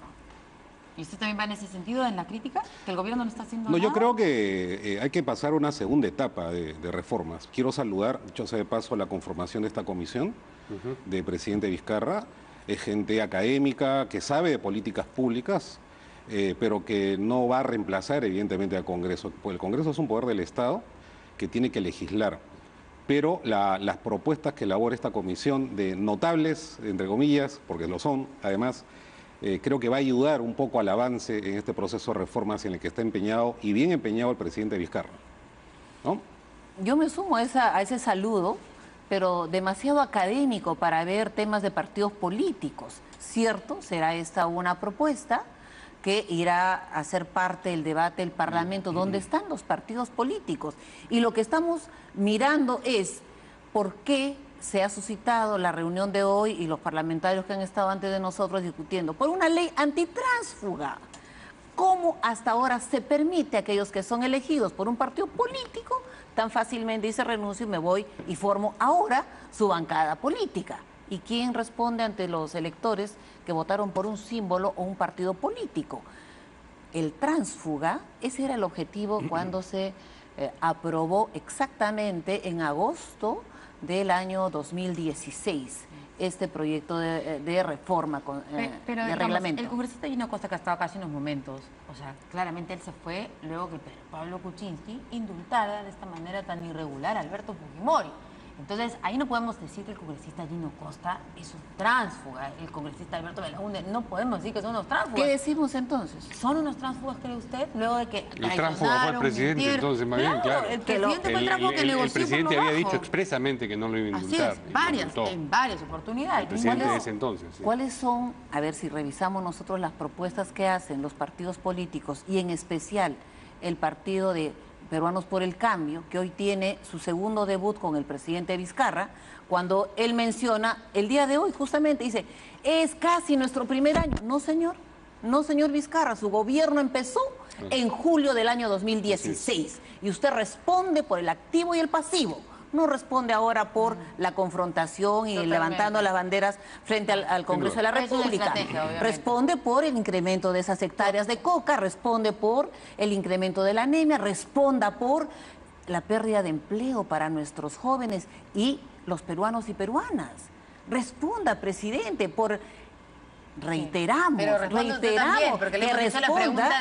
¿Y usted también va en ese sentido, en la crítica? ¿Que el gobierno no está haciendo nada? Yo creo que hay que pasar una segunda etapa de reformas. Quiero saludar, dicho sea de paso, la conformación de esta comisión de presidente Vizcarra. Es gente académica que sabe de políticas públicas, pero que no va a reemplazar evidentemente al Congreso. Pues el Congreso es un poder del Estado que tiene que legislar. Pero las propuestas que elabora esta comisión de notables, entre comillas, porque lo son, además, creo que va a ayudar un poco al avance en este proceso de reformas en el que está empeñado y bien empeñado el presidente Vizcarra, ¿no? Yo me sumo a ese saludo, pero demasiado académico para ver temas de partidos políticos. Cierto, será esta una propuesta que irá a ser parte del debate del Parlamento, donde están los partidos políticos. Y lo que estamos mirando es por qué se ha suscitado la reunión de hoy y los parlamentarios que han estado antes de nosotros discutiendo por una ley antitránsfuga. ¿Cómo hasta ahora se permite a aquellos que son elegidos por un partido político tan fácilmente dice renuncio y me voy y formo ahora su bancada política? ¿Y quién responde ante los electores que votaron por un símbolo o un partido político? El tránsfuga, ese era el objetivo cuando se aprobó exactamente en agosto del año 2016 este proyecto de reforma pero de digamos, reglamento. El congresista Gino Costa, que ha estado casi unos momentos, o sea, claramente él se fue luego que Pablo Kuczynski indultara de esta manera tan irregular a Alberto Fujimori. Entonces, ahí no podemos decir que el congresista Gino Costa es un tránsfuga, el congresista Alberto Belaúnde, no podemos decir que son unos tránsfugas. ¿Qué decimos entonces? ¿Son unos tránsfugas, cree usted? Luego de que el tránsfuga fue el presidente, entonces, más bien, claro. El presidente fue el tránsfuga que negoció. El presidente por lo había bajo. dicho expresamente que no lo iba a indultar. Así es, en varias oportunidades. El presidente de ese entonces. Sí. ¿Cuáles son, a ver si revisamos nosotros las propuestas que hacen los partidos políticos y en especial el partido de Peruanos por el Cambio, que hoy tiene su segundo debut con el presidente Vizcarra, cuando él menciona el día de hoy, justamente dice, es casi nuestro primer año. No, señor, no, señor Vizcarra, su gobierno empezó en julio del año 2016 y usted responde por el activo y el pasivo. No responde ahora por la confrontación y totalmente levantando las banderas frente al Congreso de la República. Responde por el incremento de esas hectáreas de coca, responde por el incremento de la anemia, responda por la pérdida de empleo para nuestros jóvenes y los peruanos y peruanas. Responda, presidente, por... Reiteramos, que responda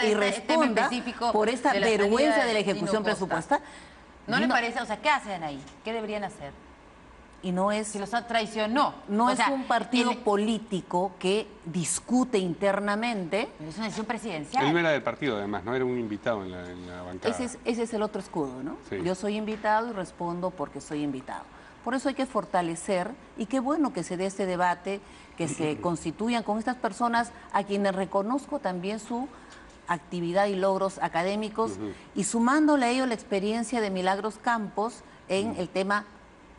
y responda por esta vergüenza de la ejecución presupuestaria. ¿No le parece? O sea, ¿qué hacen ahí? ¿Qué deberían hacer? Y no es... Si los traicionó. No es un partido político que discute internamente. Es una decisión presidencial. Él no era del partido, además, no era un invitado en la bancada. Ese es el otro escudo, ¿no? Sí. Yo soy invitado y respondo porque soy invitado. Por eso hay que fortalecer, y qué bueno que se dé este debate, que se constituyan con estas personas a quienes reconozco también su actividad y logros académicos, y sumándole a ello la experiencia de Milagros Campos en el tema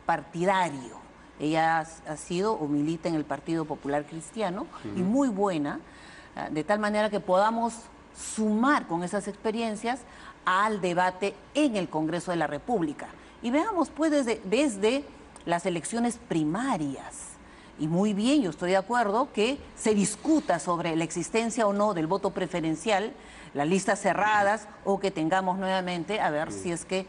partidario. Ella ha sido o milita en el Partido Popular Cristiano y muy buena, de tal manera que podamos sumar con esas experiencias al debate en el Congreso de la República. Y veamos pues desde las elecciones primarias. Y muy bien, yo estoy de acuerdo que se discuta sobre la existencia o no del voto preferencial, las listas cerradas, o que tengamos nuevamente, a ver si es que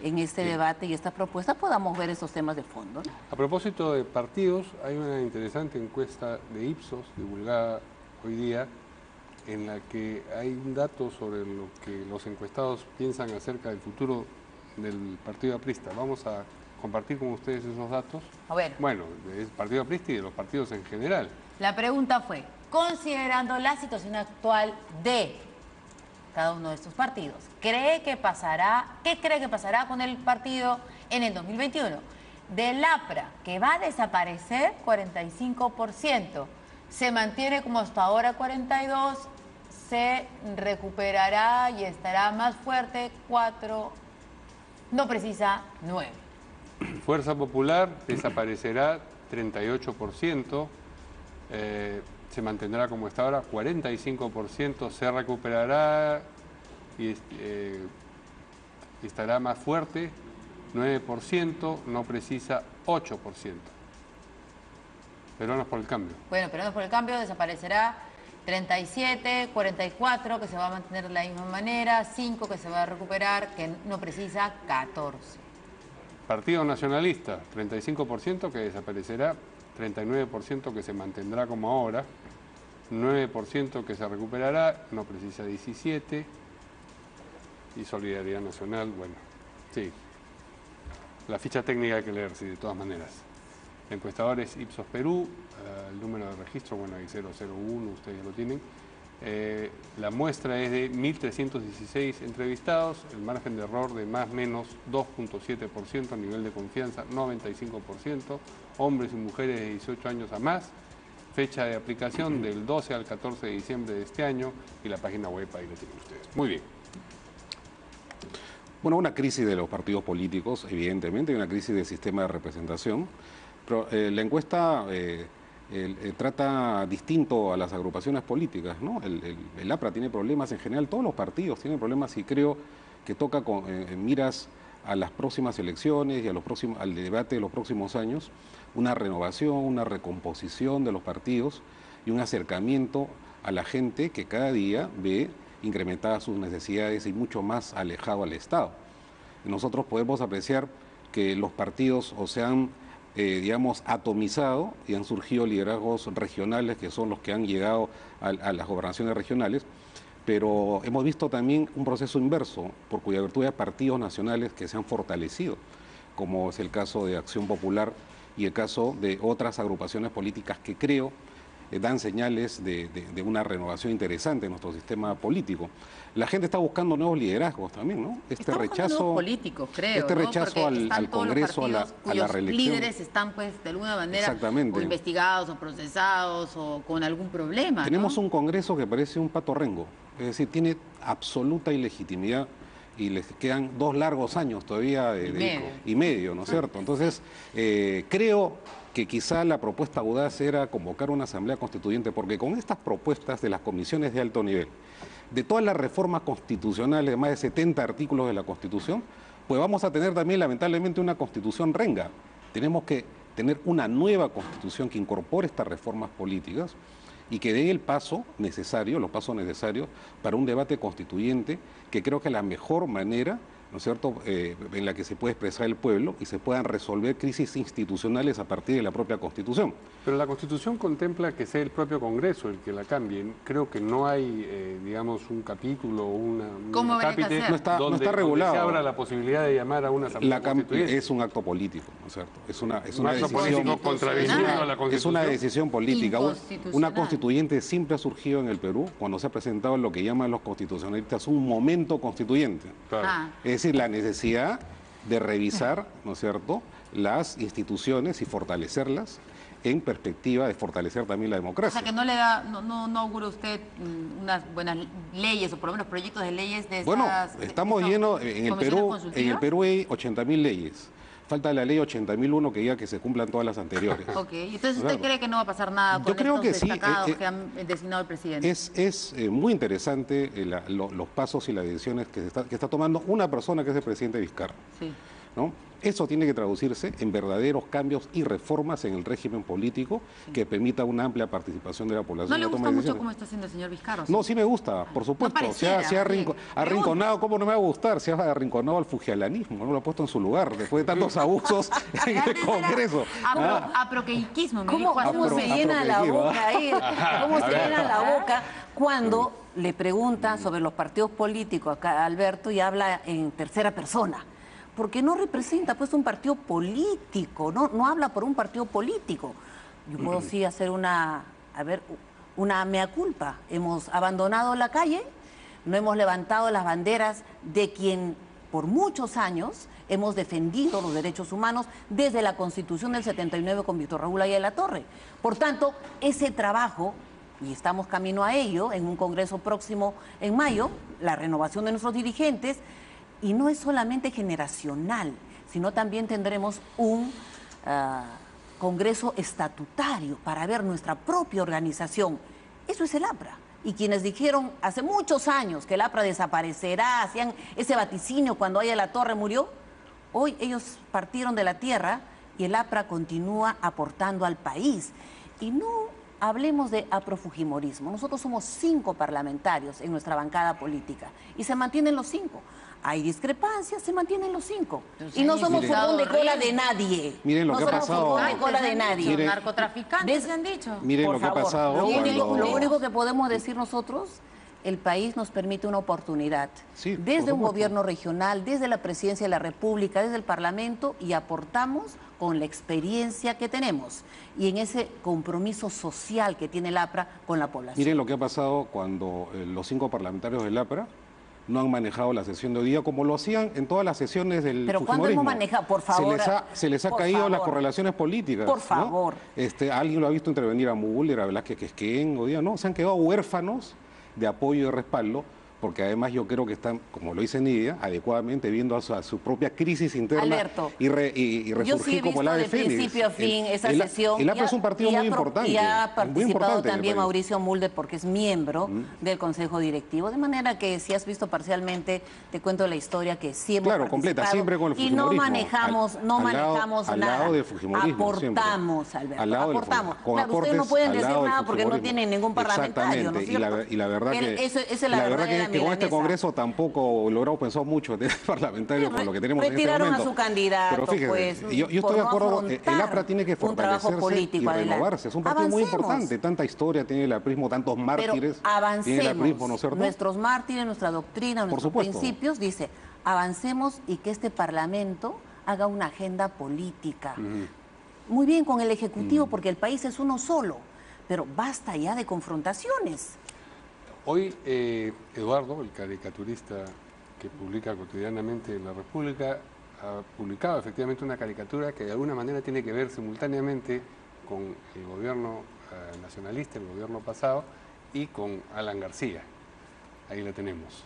en este debate y esta propuesta podamos ver esos temas de fondo, ¿no? A propósito de partidos, hay una interesante encuesta de Ipsos, divulgada hoy día, en la que hay un dato sobre lo que los encuestados piensan acerca del futuro del Partido Aprista. Vamos a compartir con ustedes esos datos. A ver. Bueno, del Partido Aprista y de los partidos en general. La pregunta fue, considerando la situación actual de cada uno de estos partidos, ¿qué cree que pasará con el partido en el 2021? Del APRA, que va a desaparecer, 45%. Se mantiene como hasta ahora, 42%. Se recuperará y estará más fuerte, 4%. No precisa, 9%. Fuerza Popular desaparecerá, 38%, se mantendrá como está ahora, 45%, se recuperará y estará más fuerte, 9%, no precisa, 8%. Peruanos por el Cambio. Bueno, Peruanos por el Cambio desaparecerá 37, 44, que se va a mantener de la misma manera, 5 que se va a recuperar, que no precisa, 14. Partido Nacionalista, 35% que desaparecerá, 39% que se mantendrá como ahora, 9% que se recuperará, no precisa 17%, y Solidaridad Nacional, bueno, sí. La ficha técnica hay que leer, sí, de todas maneras. Encuestadores Ipsos Perú, el número de registro, bueno, hay 001, ustedes ya lo tienen. La muestra es de 1.316 entrevistados, el margen de error de más o menos 2.7%, nivel de confianza 95%, hombres y mujeres de 18 años a más, fecha de aplicación del 12 al 14 de diciembre de este año y la página web ahí la tienen ustedes. Muy bien. Bueno, una crisis de los partidos políticos, evidentemente, y una crisis del sistema de representación, pero la encuesta trata distinto a las agrupaciones políticas, ¿no? El APRA tiene problemas en general, todos los partidos tienen problemas y creo que toca con miras a las próximas elecciones y al debate de los próximos años, una renovación, una recomposición de los partidos y un acercamiento a la gente que cada día ve incrementadas sus necesidades y mucho más alejado al Estado. Nosotros podemos apreciar que los partidos se han digamos, atomizado y han surgido liderazgos regionales que son los que han llegado a las gobernaciones regionales, pero hemos visto también un proceso inverso, por cuya virtud hay partidos nacionales que se han fortalecido, como es el caso de Acción Popular y el caso de otras agrupaciones políticas que creo dan señales de una renovación interesante en nuestro sistema político. La gente está buscando nuevos liderazgos también, ¿no? Este rechazo nuevos políticos, creo, este rechazo al Congreso, a la reelección. Cuyos líderes están, pues, de alguna manera o investigados o procesados o con algún problema. Tenemos un Congreso que parece un pato rengo, es decir, tiene absoluta ilegitimidad y les quedan 2 largos años todavía y medio, ¿no es cierto? Entonces, creo que quizá la propuesta audaz era convocar una asamblea constituyente, porque con estas propuestas de las comisiones de alto nivel, de todas las reformas constitucionales, de más de 70 artículos de la Constitución, pues vamos a tener también lamentablemente una constitución renga. Tenemos que tener una nueva constitución que incorpore estas reformas políticas y que dé el paso necesario, los pasos necesarios para un debate constituyente, que creo que es la mejor manera, ¿no es cierto?, en la que se puede expresar el pueblo y se puedan resolver crisis institucionales a partir de la propia Constitución. Pero la Constitución contempla que sea el propio Congreso el que la cambie. Creo que no hay, digamos, un capítulo o un capítulo no está regulado. Donde se abra la posibilidad de llamar a una asamblea constituyente. Es un acto político, ¿no es cierto? Es una decisión política. Una constituyente siempre ha surgido en el Perú cuando se ha presentado lo que llaman los constitucionalistas un momento constituyente. Claro. Es decir, la necesidad de revisar, ¿no es cierto?, las instituciones y fortalecerlas en perspectiva de fortalecer también la democracia. O sea, que no le da, no augura usted unas buenas leyes o por lo menos proyectos de leyes de Bueno, estamos llenos, en el Perú hay 80.000 leyes. Falta la ley 80.001 que diga que se cumplan todas las anteriores. Ok, entonces ¿usted Claro. cree que no va a pasar nada con Yo creo estos que sí, destacados que han designado el presidente? Es muy interesante los pasos y las decisiones que está tomando una persona que es el presidente Vizcarra, Sí. ¿no? Eso tiene que traducirse en verdaderos cambios y reformas en el régimen político que permita una amplia participación de la población. ¿No en le la toma gusta de mucho decisiones. cómo está haciendo el señor Vizcarra? No, sí me gusta, por supuesto. pareciera, se ha sí. arrinconado, ¿cómo no me va a gustar? Se ha arrinconado al fujialanismo, no lo ha puesto en su lugar, después de tantos abusos en el Congreso. Aproqueiquismo, me ¿Cómo, dijo hace cómo un se mes. llena la Aproquequivo, boca ahí? ¿Cómo se llena la boca cuando le preguntan sobre los partidos políticos acá a Alberto y habla en tercera persona? Porque no representa pues un partido político, no habla por un partido político. Yo puedo sí hacer una mea culpa. Hemos abandonado la calle, no hemos levantado las banderas de quien por muchos años hemos defendido los derechos humanos desde la Constitución del 79 con Víctor Raúl Ayala Torre. Por tanto, ese trabajo, y estamos camino a ello, en un congreso próximo en mayo, la renovación de nuestros dirigentes, y no es solamente generacional, sino también tendremos un congreso estatutario para ver nuestra propia organización. Eso es el APRA. Y quienes dijeron hace muchos años que el APRA desaparecerá, hacían ese vaticinio cuando Ayala Torre murió, hoy ellos partieron de la tierra y el APRA continúa aportando al país. Y no hablemos de aprofujimorismo. Nosotros somos 5 parlamentarios en nuestra bancada política y se mantienen los 5. Hay discrepancias, se mantienen los 5. Y no somos furgón de cola de nadie. Miren lo que ha pasado. No somos furgón de cola de nadie. Miren, narcotraficantes se han dicho. Miren Por lo que ha favor, pasado. Lo único que podemos decir nosotros, el país nos permite una oportunidad. Sí, por desde un supuesto. gobierno regional, desde la presidencia de la República, desde el Parlamento, y aportamos con la experiencia que tenemos y en ese compromiso social que tiene el APRA con la población. Miren lo que ha pasado cuando los 5 parlamentarios del APRA no han manejado la sesión de hoy día como lo hacían en todas las sesiones del Pero ¿cuándo hemos fujimorismo. manejado? Por favor. Se les ha por caído favor. las correlaciones políticas. Por ¿no? favor. Alguien lo ha visto intervenir a Müller, a Velázquez Quesquén, hoy día no, se han quedado huérfanos de apoyo y de respaldo, porque además yo creo que están, como lo dice Nidia, adecuadamente viendo a su propia crisis interna. Alberto, y yo sí he resurgir como visto el ave de fénix. principio a fin esa sesión. El APRA es un partido muy importante. Y ha muy participado importante en el también país. Mauricio Mulder porque es miembro del Consejo Directivo. De manera que si has visto parcialmente, te cuento la historia que sí hemos Claro, completa, participado. siempre con el Y no fujimorismo. manejamos al nada. lado del fujimorismo, Aportamos, siempre. Alberto, Al lado del aportamos. con Claro, ustedes no aportes pueden al decir lado del nada porque no fujimorismo. tienen ningún parlamentario, ¿no es Exactamente, cierto? y la verdad que Esa es la verdad que con este milanesa. Congreso tampoco logramos pensar mucho de parlamentario con lo que tenemos en este Retiraron momento. a su candidato, Pero fíjese, pues, yo por estoy de no acuerdo, afrontar el APRA tiene que un trabajo fortalecerse político y adelante. renovarse. Es un partido muy Avancemos. importante, tanta historia tiene el aprismo, tantos mártires. Pero avancemos. Tiene el aprismo, ¿no es cierto? Nuestros mártires, nuestra doctrina, nuestros supuesto. principios, dice, avancemos y que este Parlamento haga una agenda política. Muy bien con el Ejecutivo, porque el país es uno solo, pero basta ya de confrontaciones. Hoy Eduardo, el caricaturista que publica cotidianamente en La República, ha publicado efectivamente una caricatura que de alguna manera tiene que ver simultáneamente con el gobierno nacionalista, el gobierno pasado, y con Alan García. Ahí la tenemos.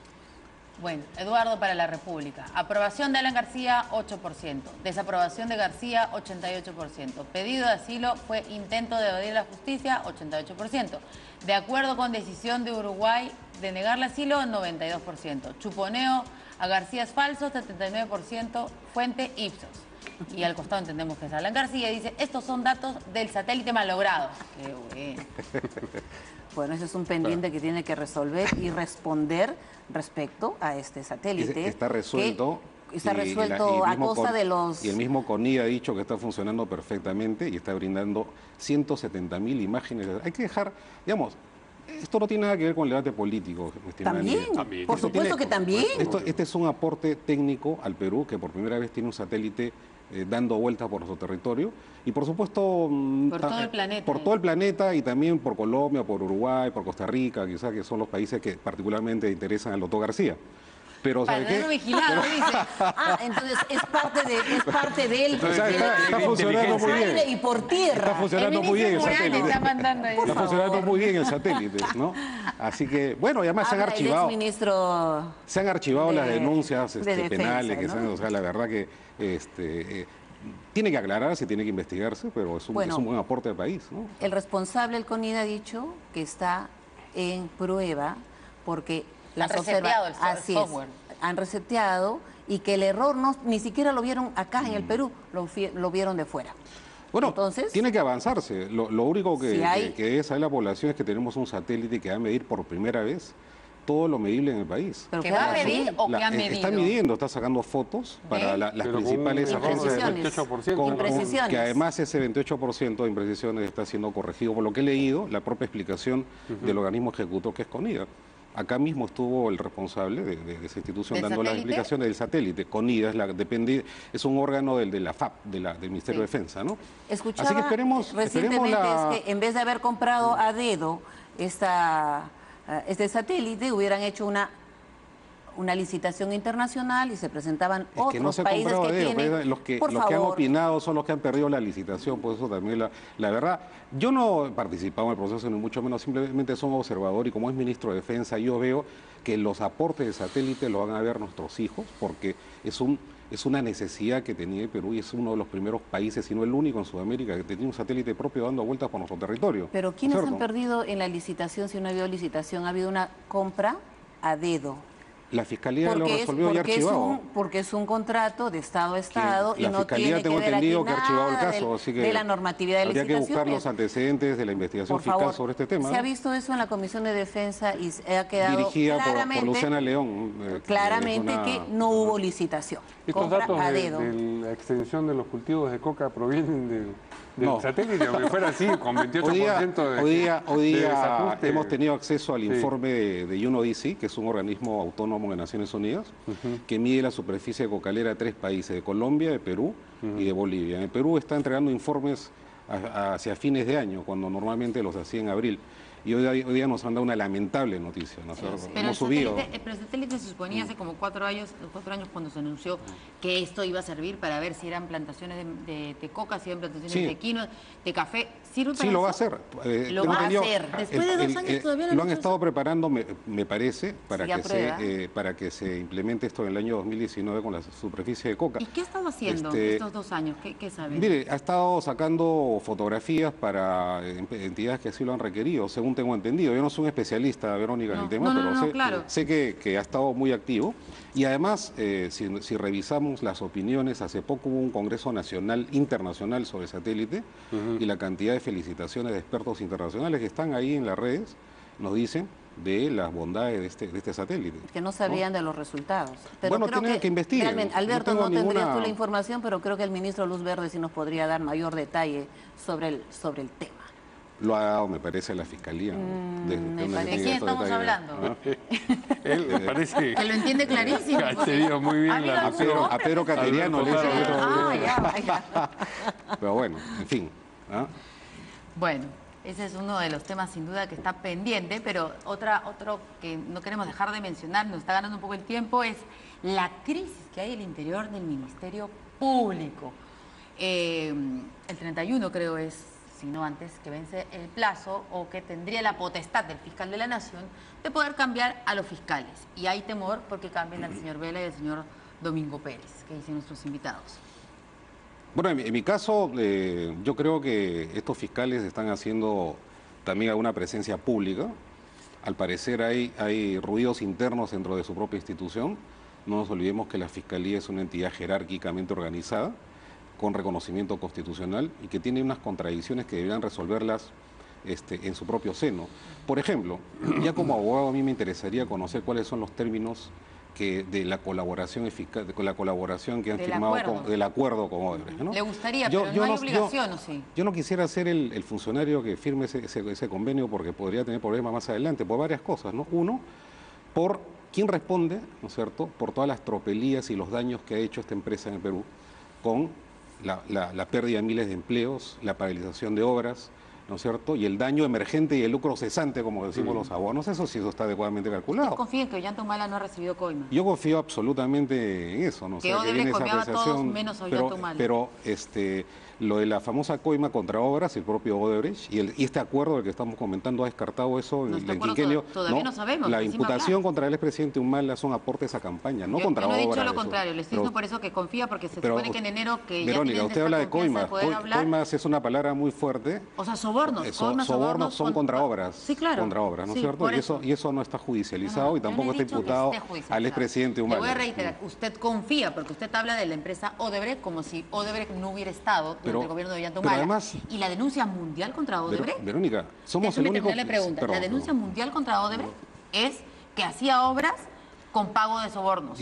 Bueno, Eduardo para La República. Aprobación de Alan García, 8%. Desaprobación de García, 88%. Pedido de asilo fue intento de evadir la justicia, 88%. De acuerdo con decisión de Uruguay de negarle asilo, 92%. Chuponeo a García es falso, 79%. Fuente Ipsos. Y al costado entendemos que es Alan García. Dice, estos son datos del satélite malogrado. Qué bueno. Bueno, ese es un pendiente que tiene que resolver y responder respecto a este satélite. Está resuelto. Está resuelto a costa de los... Y el mismo CONI ha dicho que está funcionando perfectamente y está brindando 170.000 imágenes. Hay que dejar, digamos, esto no tiene nada que ver con el debate político. También, por supuesto que también. Este es un aporte técnico al Perú, que por primera vez tiene un satélite dando vueltas por nuestro territorio y por supuesto por todo el planeta. Por todo el planeta y también por Colombia, por Uruguay, por Costa Rica, quizás que son los países que particularmente interesan al doctor García. Pero ¿sabe qué? Vigilado, dice. Entonces es parte de él. Está funcionando muy bien. Y por tierra. Está funcionando muy bien el satélite. Está funcionando muy bien el satélite, ¿no? Así que, bueno, y además se han archivado las denuncias penales, que se han, o sea, la verdad que tiene que aclararse, tiene que investigarse, pero es un buen aporte al país, ¿no? El responsable del CONIDE ha dicho que está en prueba porque han reseteado el software. Han reseteado y que el error ni siquiera lo vieron acá en el Perú, lo vieron de fuera. Bueno, entonces tiene que avanzarse. Lo único que debe saber la población es que tenemos un satélite que va a medir por primera vez todo lo medible en el país. ¿Pero que va a medir o que ha medido? Está midiendo, está sacando fotos para las principales agencias. Imprecisiones. Que además ese 28% de imprecisiones está siendo corregido, por lo que he leído, la propia explicación del organismo ejecutor que es CONIDA. Acá mismo estuvo el responsable de esa institución dando las explicaciones del satélite. CONIDA es un órgano de la FAP, del Ministerio de Defensa, ¿no? Escuchaba así que esperemos recientemente es que en vez de haber comprado a dedo este satélite, hubieran hecho una licitación internacional y se presentaban otros países que tienen... Los que han opinado son los que han perdido la licitación, por eso también la verdad. Yo no he participado en el proceso, ni mucho menos, simplemente soy un observador y como es ministro de Defensa, yo veo que los aportes de satélite lo van a ver nuestros hijos, porque es una necesidad que tenía el Perú y es uno de los primeros países, si no el único en Sudamérica, que tenía un satélite propio dando vueltas por nuestro territorio. Pero ¿quiénes han perdido en la licitación si no ha habido licitación? Ha habido una compra a dedo. La Fiscalía lo resolvió y archivado. Porque es un contrato de Estado a Estado y no La Fiscalía tiene tengo que ver entendido aquí que ha archivado el nada caso, así que de la normatividad de licitación. Habría que buscar los antecedentes de la investigación fiscal sobre este tema. Se ha visto eso en la Comisión de Defensa y ha quedado dirigida por Luciana León. Claramente que no hubo licitación. Estos datos de la extensión de los cultivos de coca provienen del satélite, aunque fuera así, con 28% Hoy día hemos tenido acceso al informe de UNODC, que es un organismo autónomo de Naciones Unidas, que mide la superficie cocalera de 3 países, de Colombia, de Perú y de Bolivia. En el Perú está entregando informes hacia fines de año, cuando normalmente los hacía en abril. Y hoy día nos han dado una lamentable noticia. Pero el satélite se suponía hace como 4 años cuando se anunció que esto iba a servir para ver si eran plantaciones de coca, si eran plantaciones de quinoa, de café. ¿Sirve para lo va a hacer. Lo va a hacer. Después de 2 años todavía lo han estado preparando, me parece, para que se implemente esto en el año 2019 con la superficie de coca. ¿Y qué ha estado haciendo estos 2 años? ¿Qué saben? Mire, ha estado sacando fotografías para entidades que así lo han requerido, según tengo entendido. Yo no soy un especialista, Verónica, en el tema, pero sé que ha estado muy activo. Y además, si revisamos las opiniones, hace poco hubo un congreso internacional sobre satélite y la cantidad de felicitaciones de expertos internacionales que están ahí en las redes nos dicen de las bondades de este satélite. Que no sabían de los resultados. Pero bueno, tienen que investigar. Alberto, no tendrías tú la información, pero creo que el ministro Luz Verde sí nos podría dar mayor detalle sobre el tema. Lo ha dado, me parece, la Fiscalía. ¿De quién estamos hablando? Él me parece que lo entiende clarísimo. Ha entendido muy bien a Pedro Cateriano le dice. Pero bueno, en fin. Bueno, ese es uno de los temas sin duda que está pendiente, pero otro que no queremos dejar de mencionar, nos está ganando un poco el tiempo, es la crisis que hay en el interior del Ministerio Público. El 31 creo es, si no antes, que vence el plazo o que tendría la potestad del fiscal de la Nación de poder cambiar a los fiscales. Y hay temor porque cambien al señor Vela y al señor Domingo Pérez, que dicen nuestros invitados. Bueno, en mi caso, yo creo que estos fiscales están haciendo también alguna presencia pública. Al parecer hay ruidos internos dentro de su propia institución. No nos olvidemos que la Fiscalía es una entidad jerárquicamente organizada, con reconocimiento constitucional y que tiene unas contradicciones que deberían resolverlas en su propio seno. Por ejemplo, ya como abogado a mí me interesaría conocer cuáles son los términos de la colaboración eficaz, con la colaboración que han firmado del acuerdo con Odebrecht, ¿no? Le gustaría, pero no hay obligación, ¿o sí? Yo no quisiera ser el funcionario que firme ese convenio porque podría tener problemas más adelante por varias cosas, ¿no? Uno, por quién responde, ¿no es cierto?, por todas las tropelías y los daños que ha hecho esta empresa en el Perú con la pérdida de miles de empleos, la paralización de obras, ¿no es cierto? Y el daño emergente y el lucro cesante, como decimos los abonos, eso está adecuadamente calculado. ¿Usted confía en que Ollantumala no ha recibido coima? Yo confío absolutamente en eso, ¿no? Que Odebrecht coimeaba a todos menos Ollantumala. Pero lo de la famosa coima contra obras, el propio Odebrecht, y este acuerdo del que estamos comentando ha descartado eso en el quinquenio. Todavía no sabemos. La imputación contra el expresidente Humala son aportes a campaña, no contra obras. Yo no he dicho lo contrario, le estoy diciendo por eso que confía, porque se supone que en enero que Verónica, usted habla de coimas. Coimas es una palabra muy fuerte. O sea, sobornos. Sobornos son contra obras. Sí, claro. Contra obras, ¿no es cierto? Y eso no está judicializado y tampoco está imputado al expresidente Humala. Le voy a reiterar, usted confía, porque usted habla de la empresa Odebrecht como si Odebrecht no hubiera estado durante el gobierno de Ollantumala. Además, y la denuncia mundial contra Odebrecht. Verónica, somos el único... La denuncia mundial contra Odebrecht es que hacía obras con pago de sobornos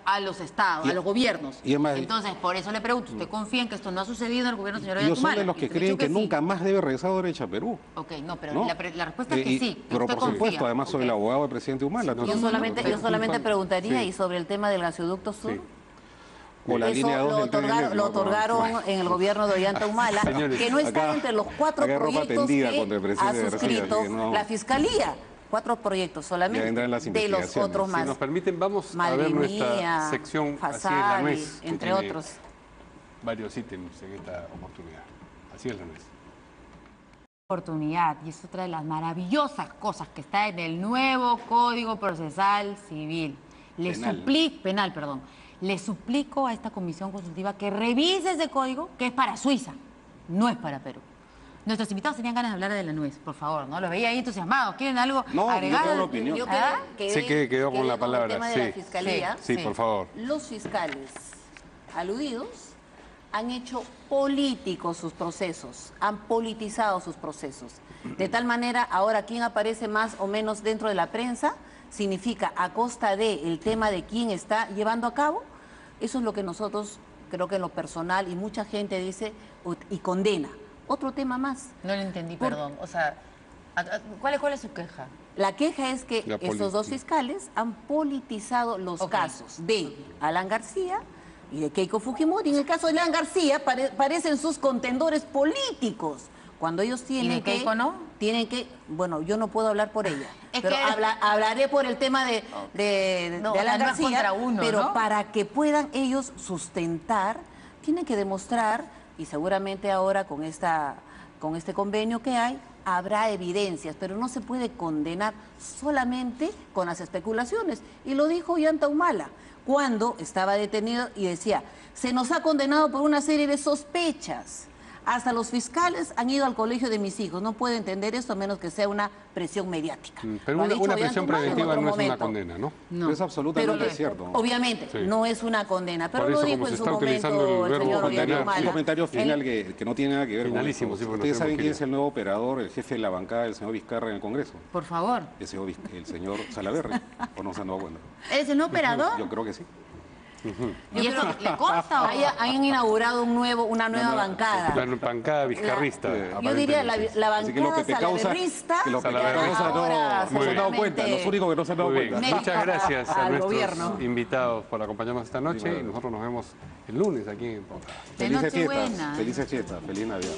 a los estados, a los gobiernos. Entonces, por eso le pregunto, ¿usted confía en que esto no ha sucedido en el gobierno del señor Ollantumala? Yo soy de los que creen que nunca más debe regresar Odebrecht a Perú. Ok, no, pero ¿no? La respuesta es que sí. Pero por supuesto, además soy el abogado del presidente Humala. Yo solamente preguntaría, ¿y sobre el tema del gasoducto sur? Lo otorgaron en el gobierno de Ollantumala, que no está entre los 4 proyectos que ha suscrito la Fiscalía. 4 proyectos solamente de los otros más. Si nos permiten, vamos a ver nuestra sección Fasali, Así es la nuez, entre otros. Varios ítems en esta oportunidad. Así es la nuez. Oportunidad, y es otra de las maravillosas cosas que está en el nuevo Código Procesal Civil. Le suplico a esta comisión consultiva que revise ese código, que es para Suiza, no es para Perú. Nuestros invitados tenían ganas de hablar de la nuez, por favor, ¿no? Los veía ahí entusiasmados. ¿Quieren algo agregado? Yo tengo opinión. Sí, que quedó con la palabra. El tema de la fiscalía. Sí, por favor. Los fiscales aludidos han hecho políticos sus procesos, han politizado sus procesos. De tal manera, ahora, ¿quién aparece más o menos dentro de la prensa? Significa a costa del tema de quién está llevando a cabo. Eso es lo que nosotros, creo que en lo personal, y mucha gente dice y condena. Otro tema más. No lo entendí, perdón. O sea, ¿cuál es su queja? La queja es que estos dos fiscales han politizado los casos de Alan García y de Keiko Fujimori. En el caso de Alan García parecen sus contendores políticos. Cuando ellos tienen que... Keiko no? Tienen que... Bueno, yo no puedo hablar por ella. Pero hablaré por el tema de Alan García. Pero ¿no? Para que puedan ellos sustentar, tienen que demostrar, y seguramente ahora con este convenio que hay, habrá evidencias, pero no se puede condenar solamente con las especulaciones. Y lo dijo Ollantumala cuando estaba detenido y decía, se nos ha condenado por una serie de sospechas. Hasta los fiscales han ido al colegio de mis hijos. No puedo entender esto a menos que sea una presión mediática. Pero una presión preventiva no es una condena, ¿no? No. Es absolutamente cierto. Obviamente, no es una condena. Pero lo dijo en su momento el señor Ollantumala. Un comentario final que no tiene nada que ver con eso. Sí, ¿Ustedes saben quién es el nuevo operador, el jefe de la bancada del señor Vizcarra en el Congreso? Por favor. El señor Salaverry. ¿O no se han dado cuenta? ¿Es el nuevo operador? Yo creo que sí. ¿Y eso le consta? Han inaugurado una nueva bancada. La bancada vizcarrista. Yo diría la bancada salaverrista. Que lo que no se han dado cuenta, los únicos que no se han dado cuenta. Muchas gracias a nuestros invitados por acompañarnos esta noche y nosotros nos vemos el lunes aquí en Podcast. Felices fiestas, feliz Navidad.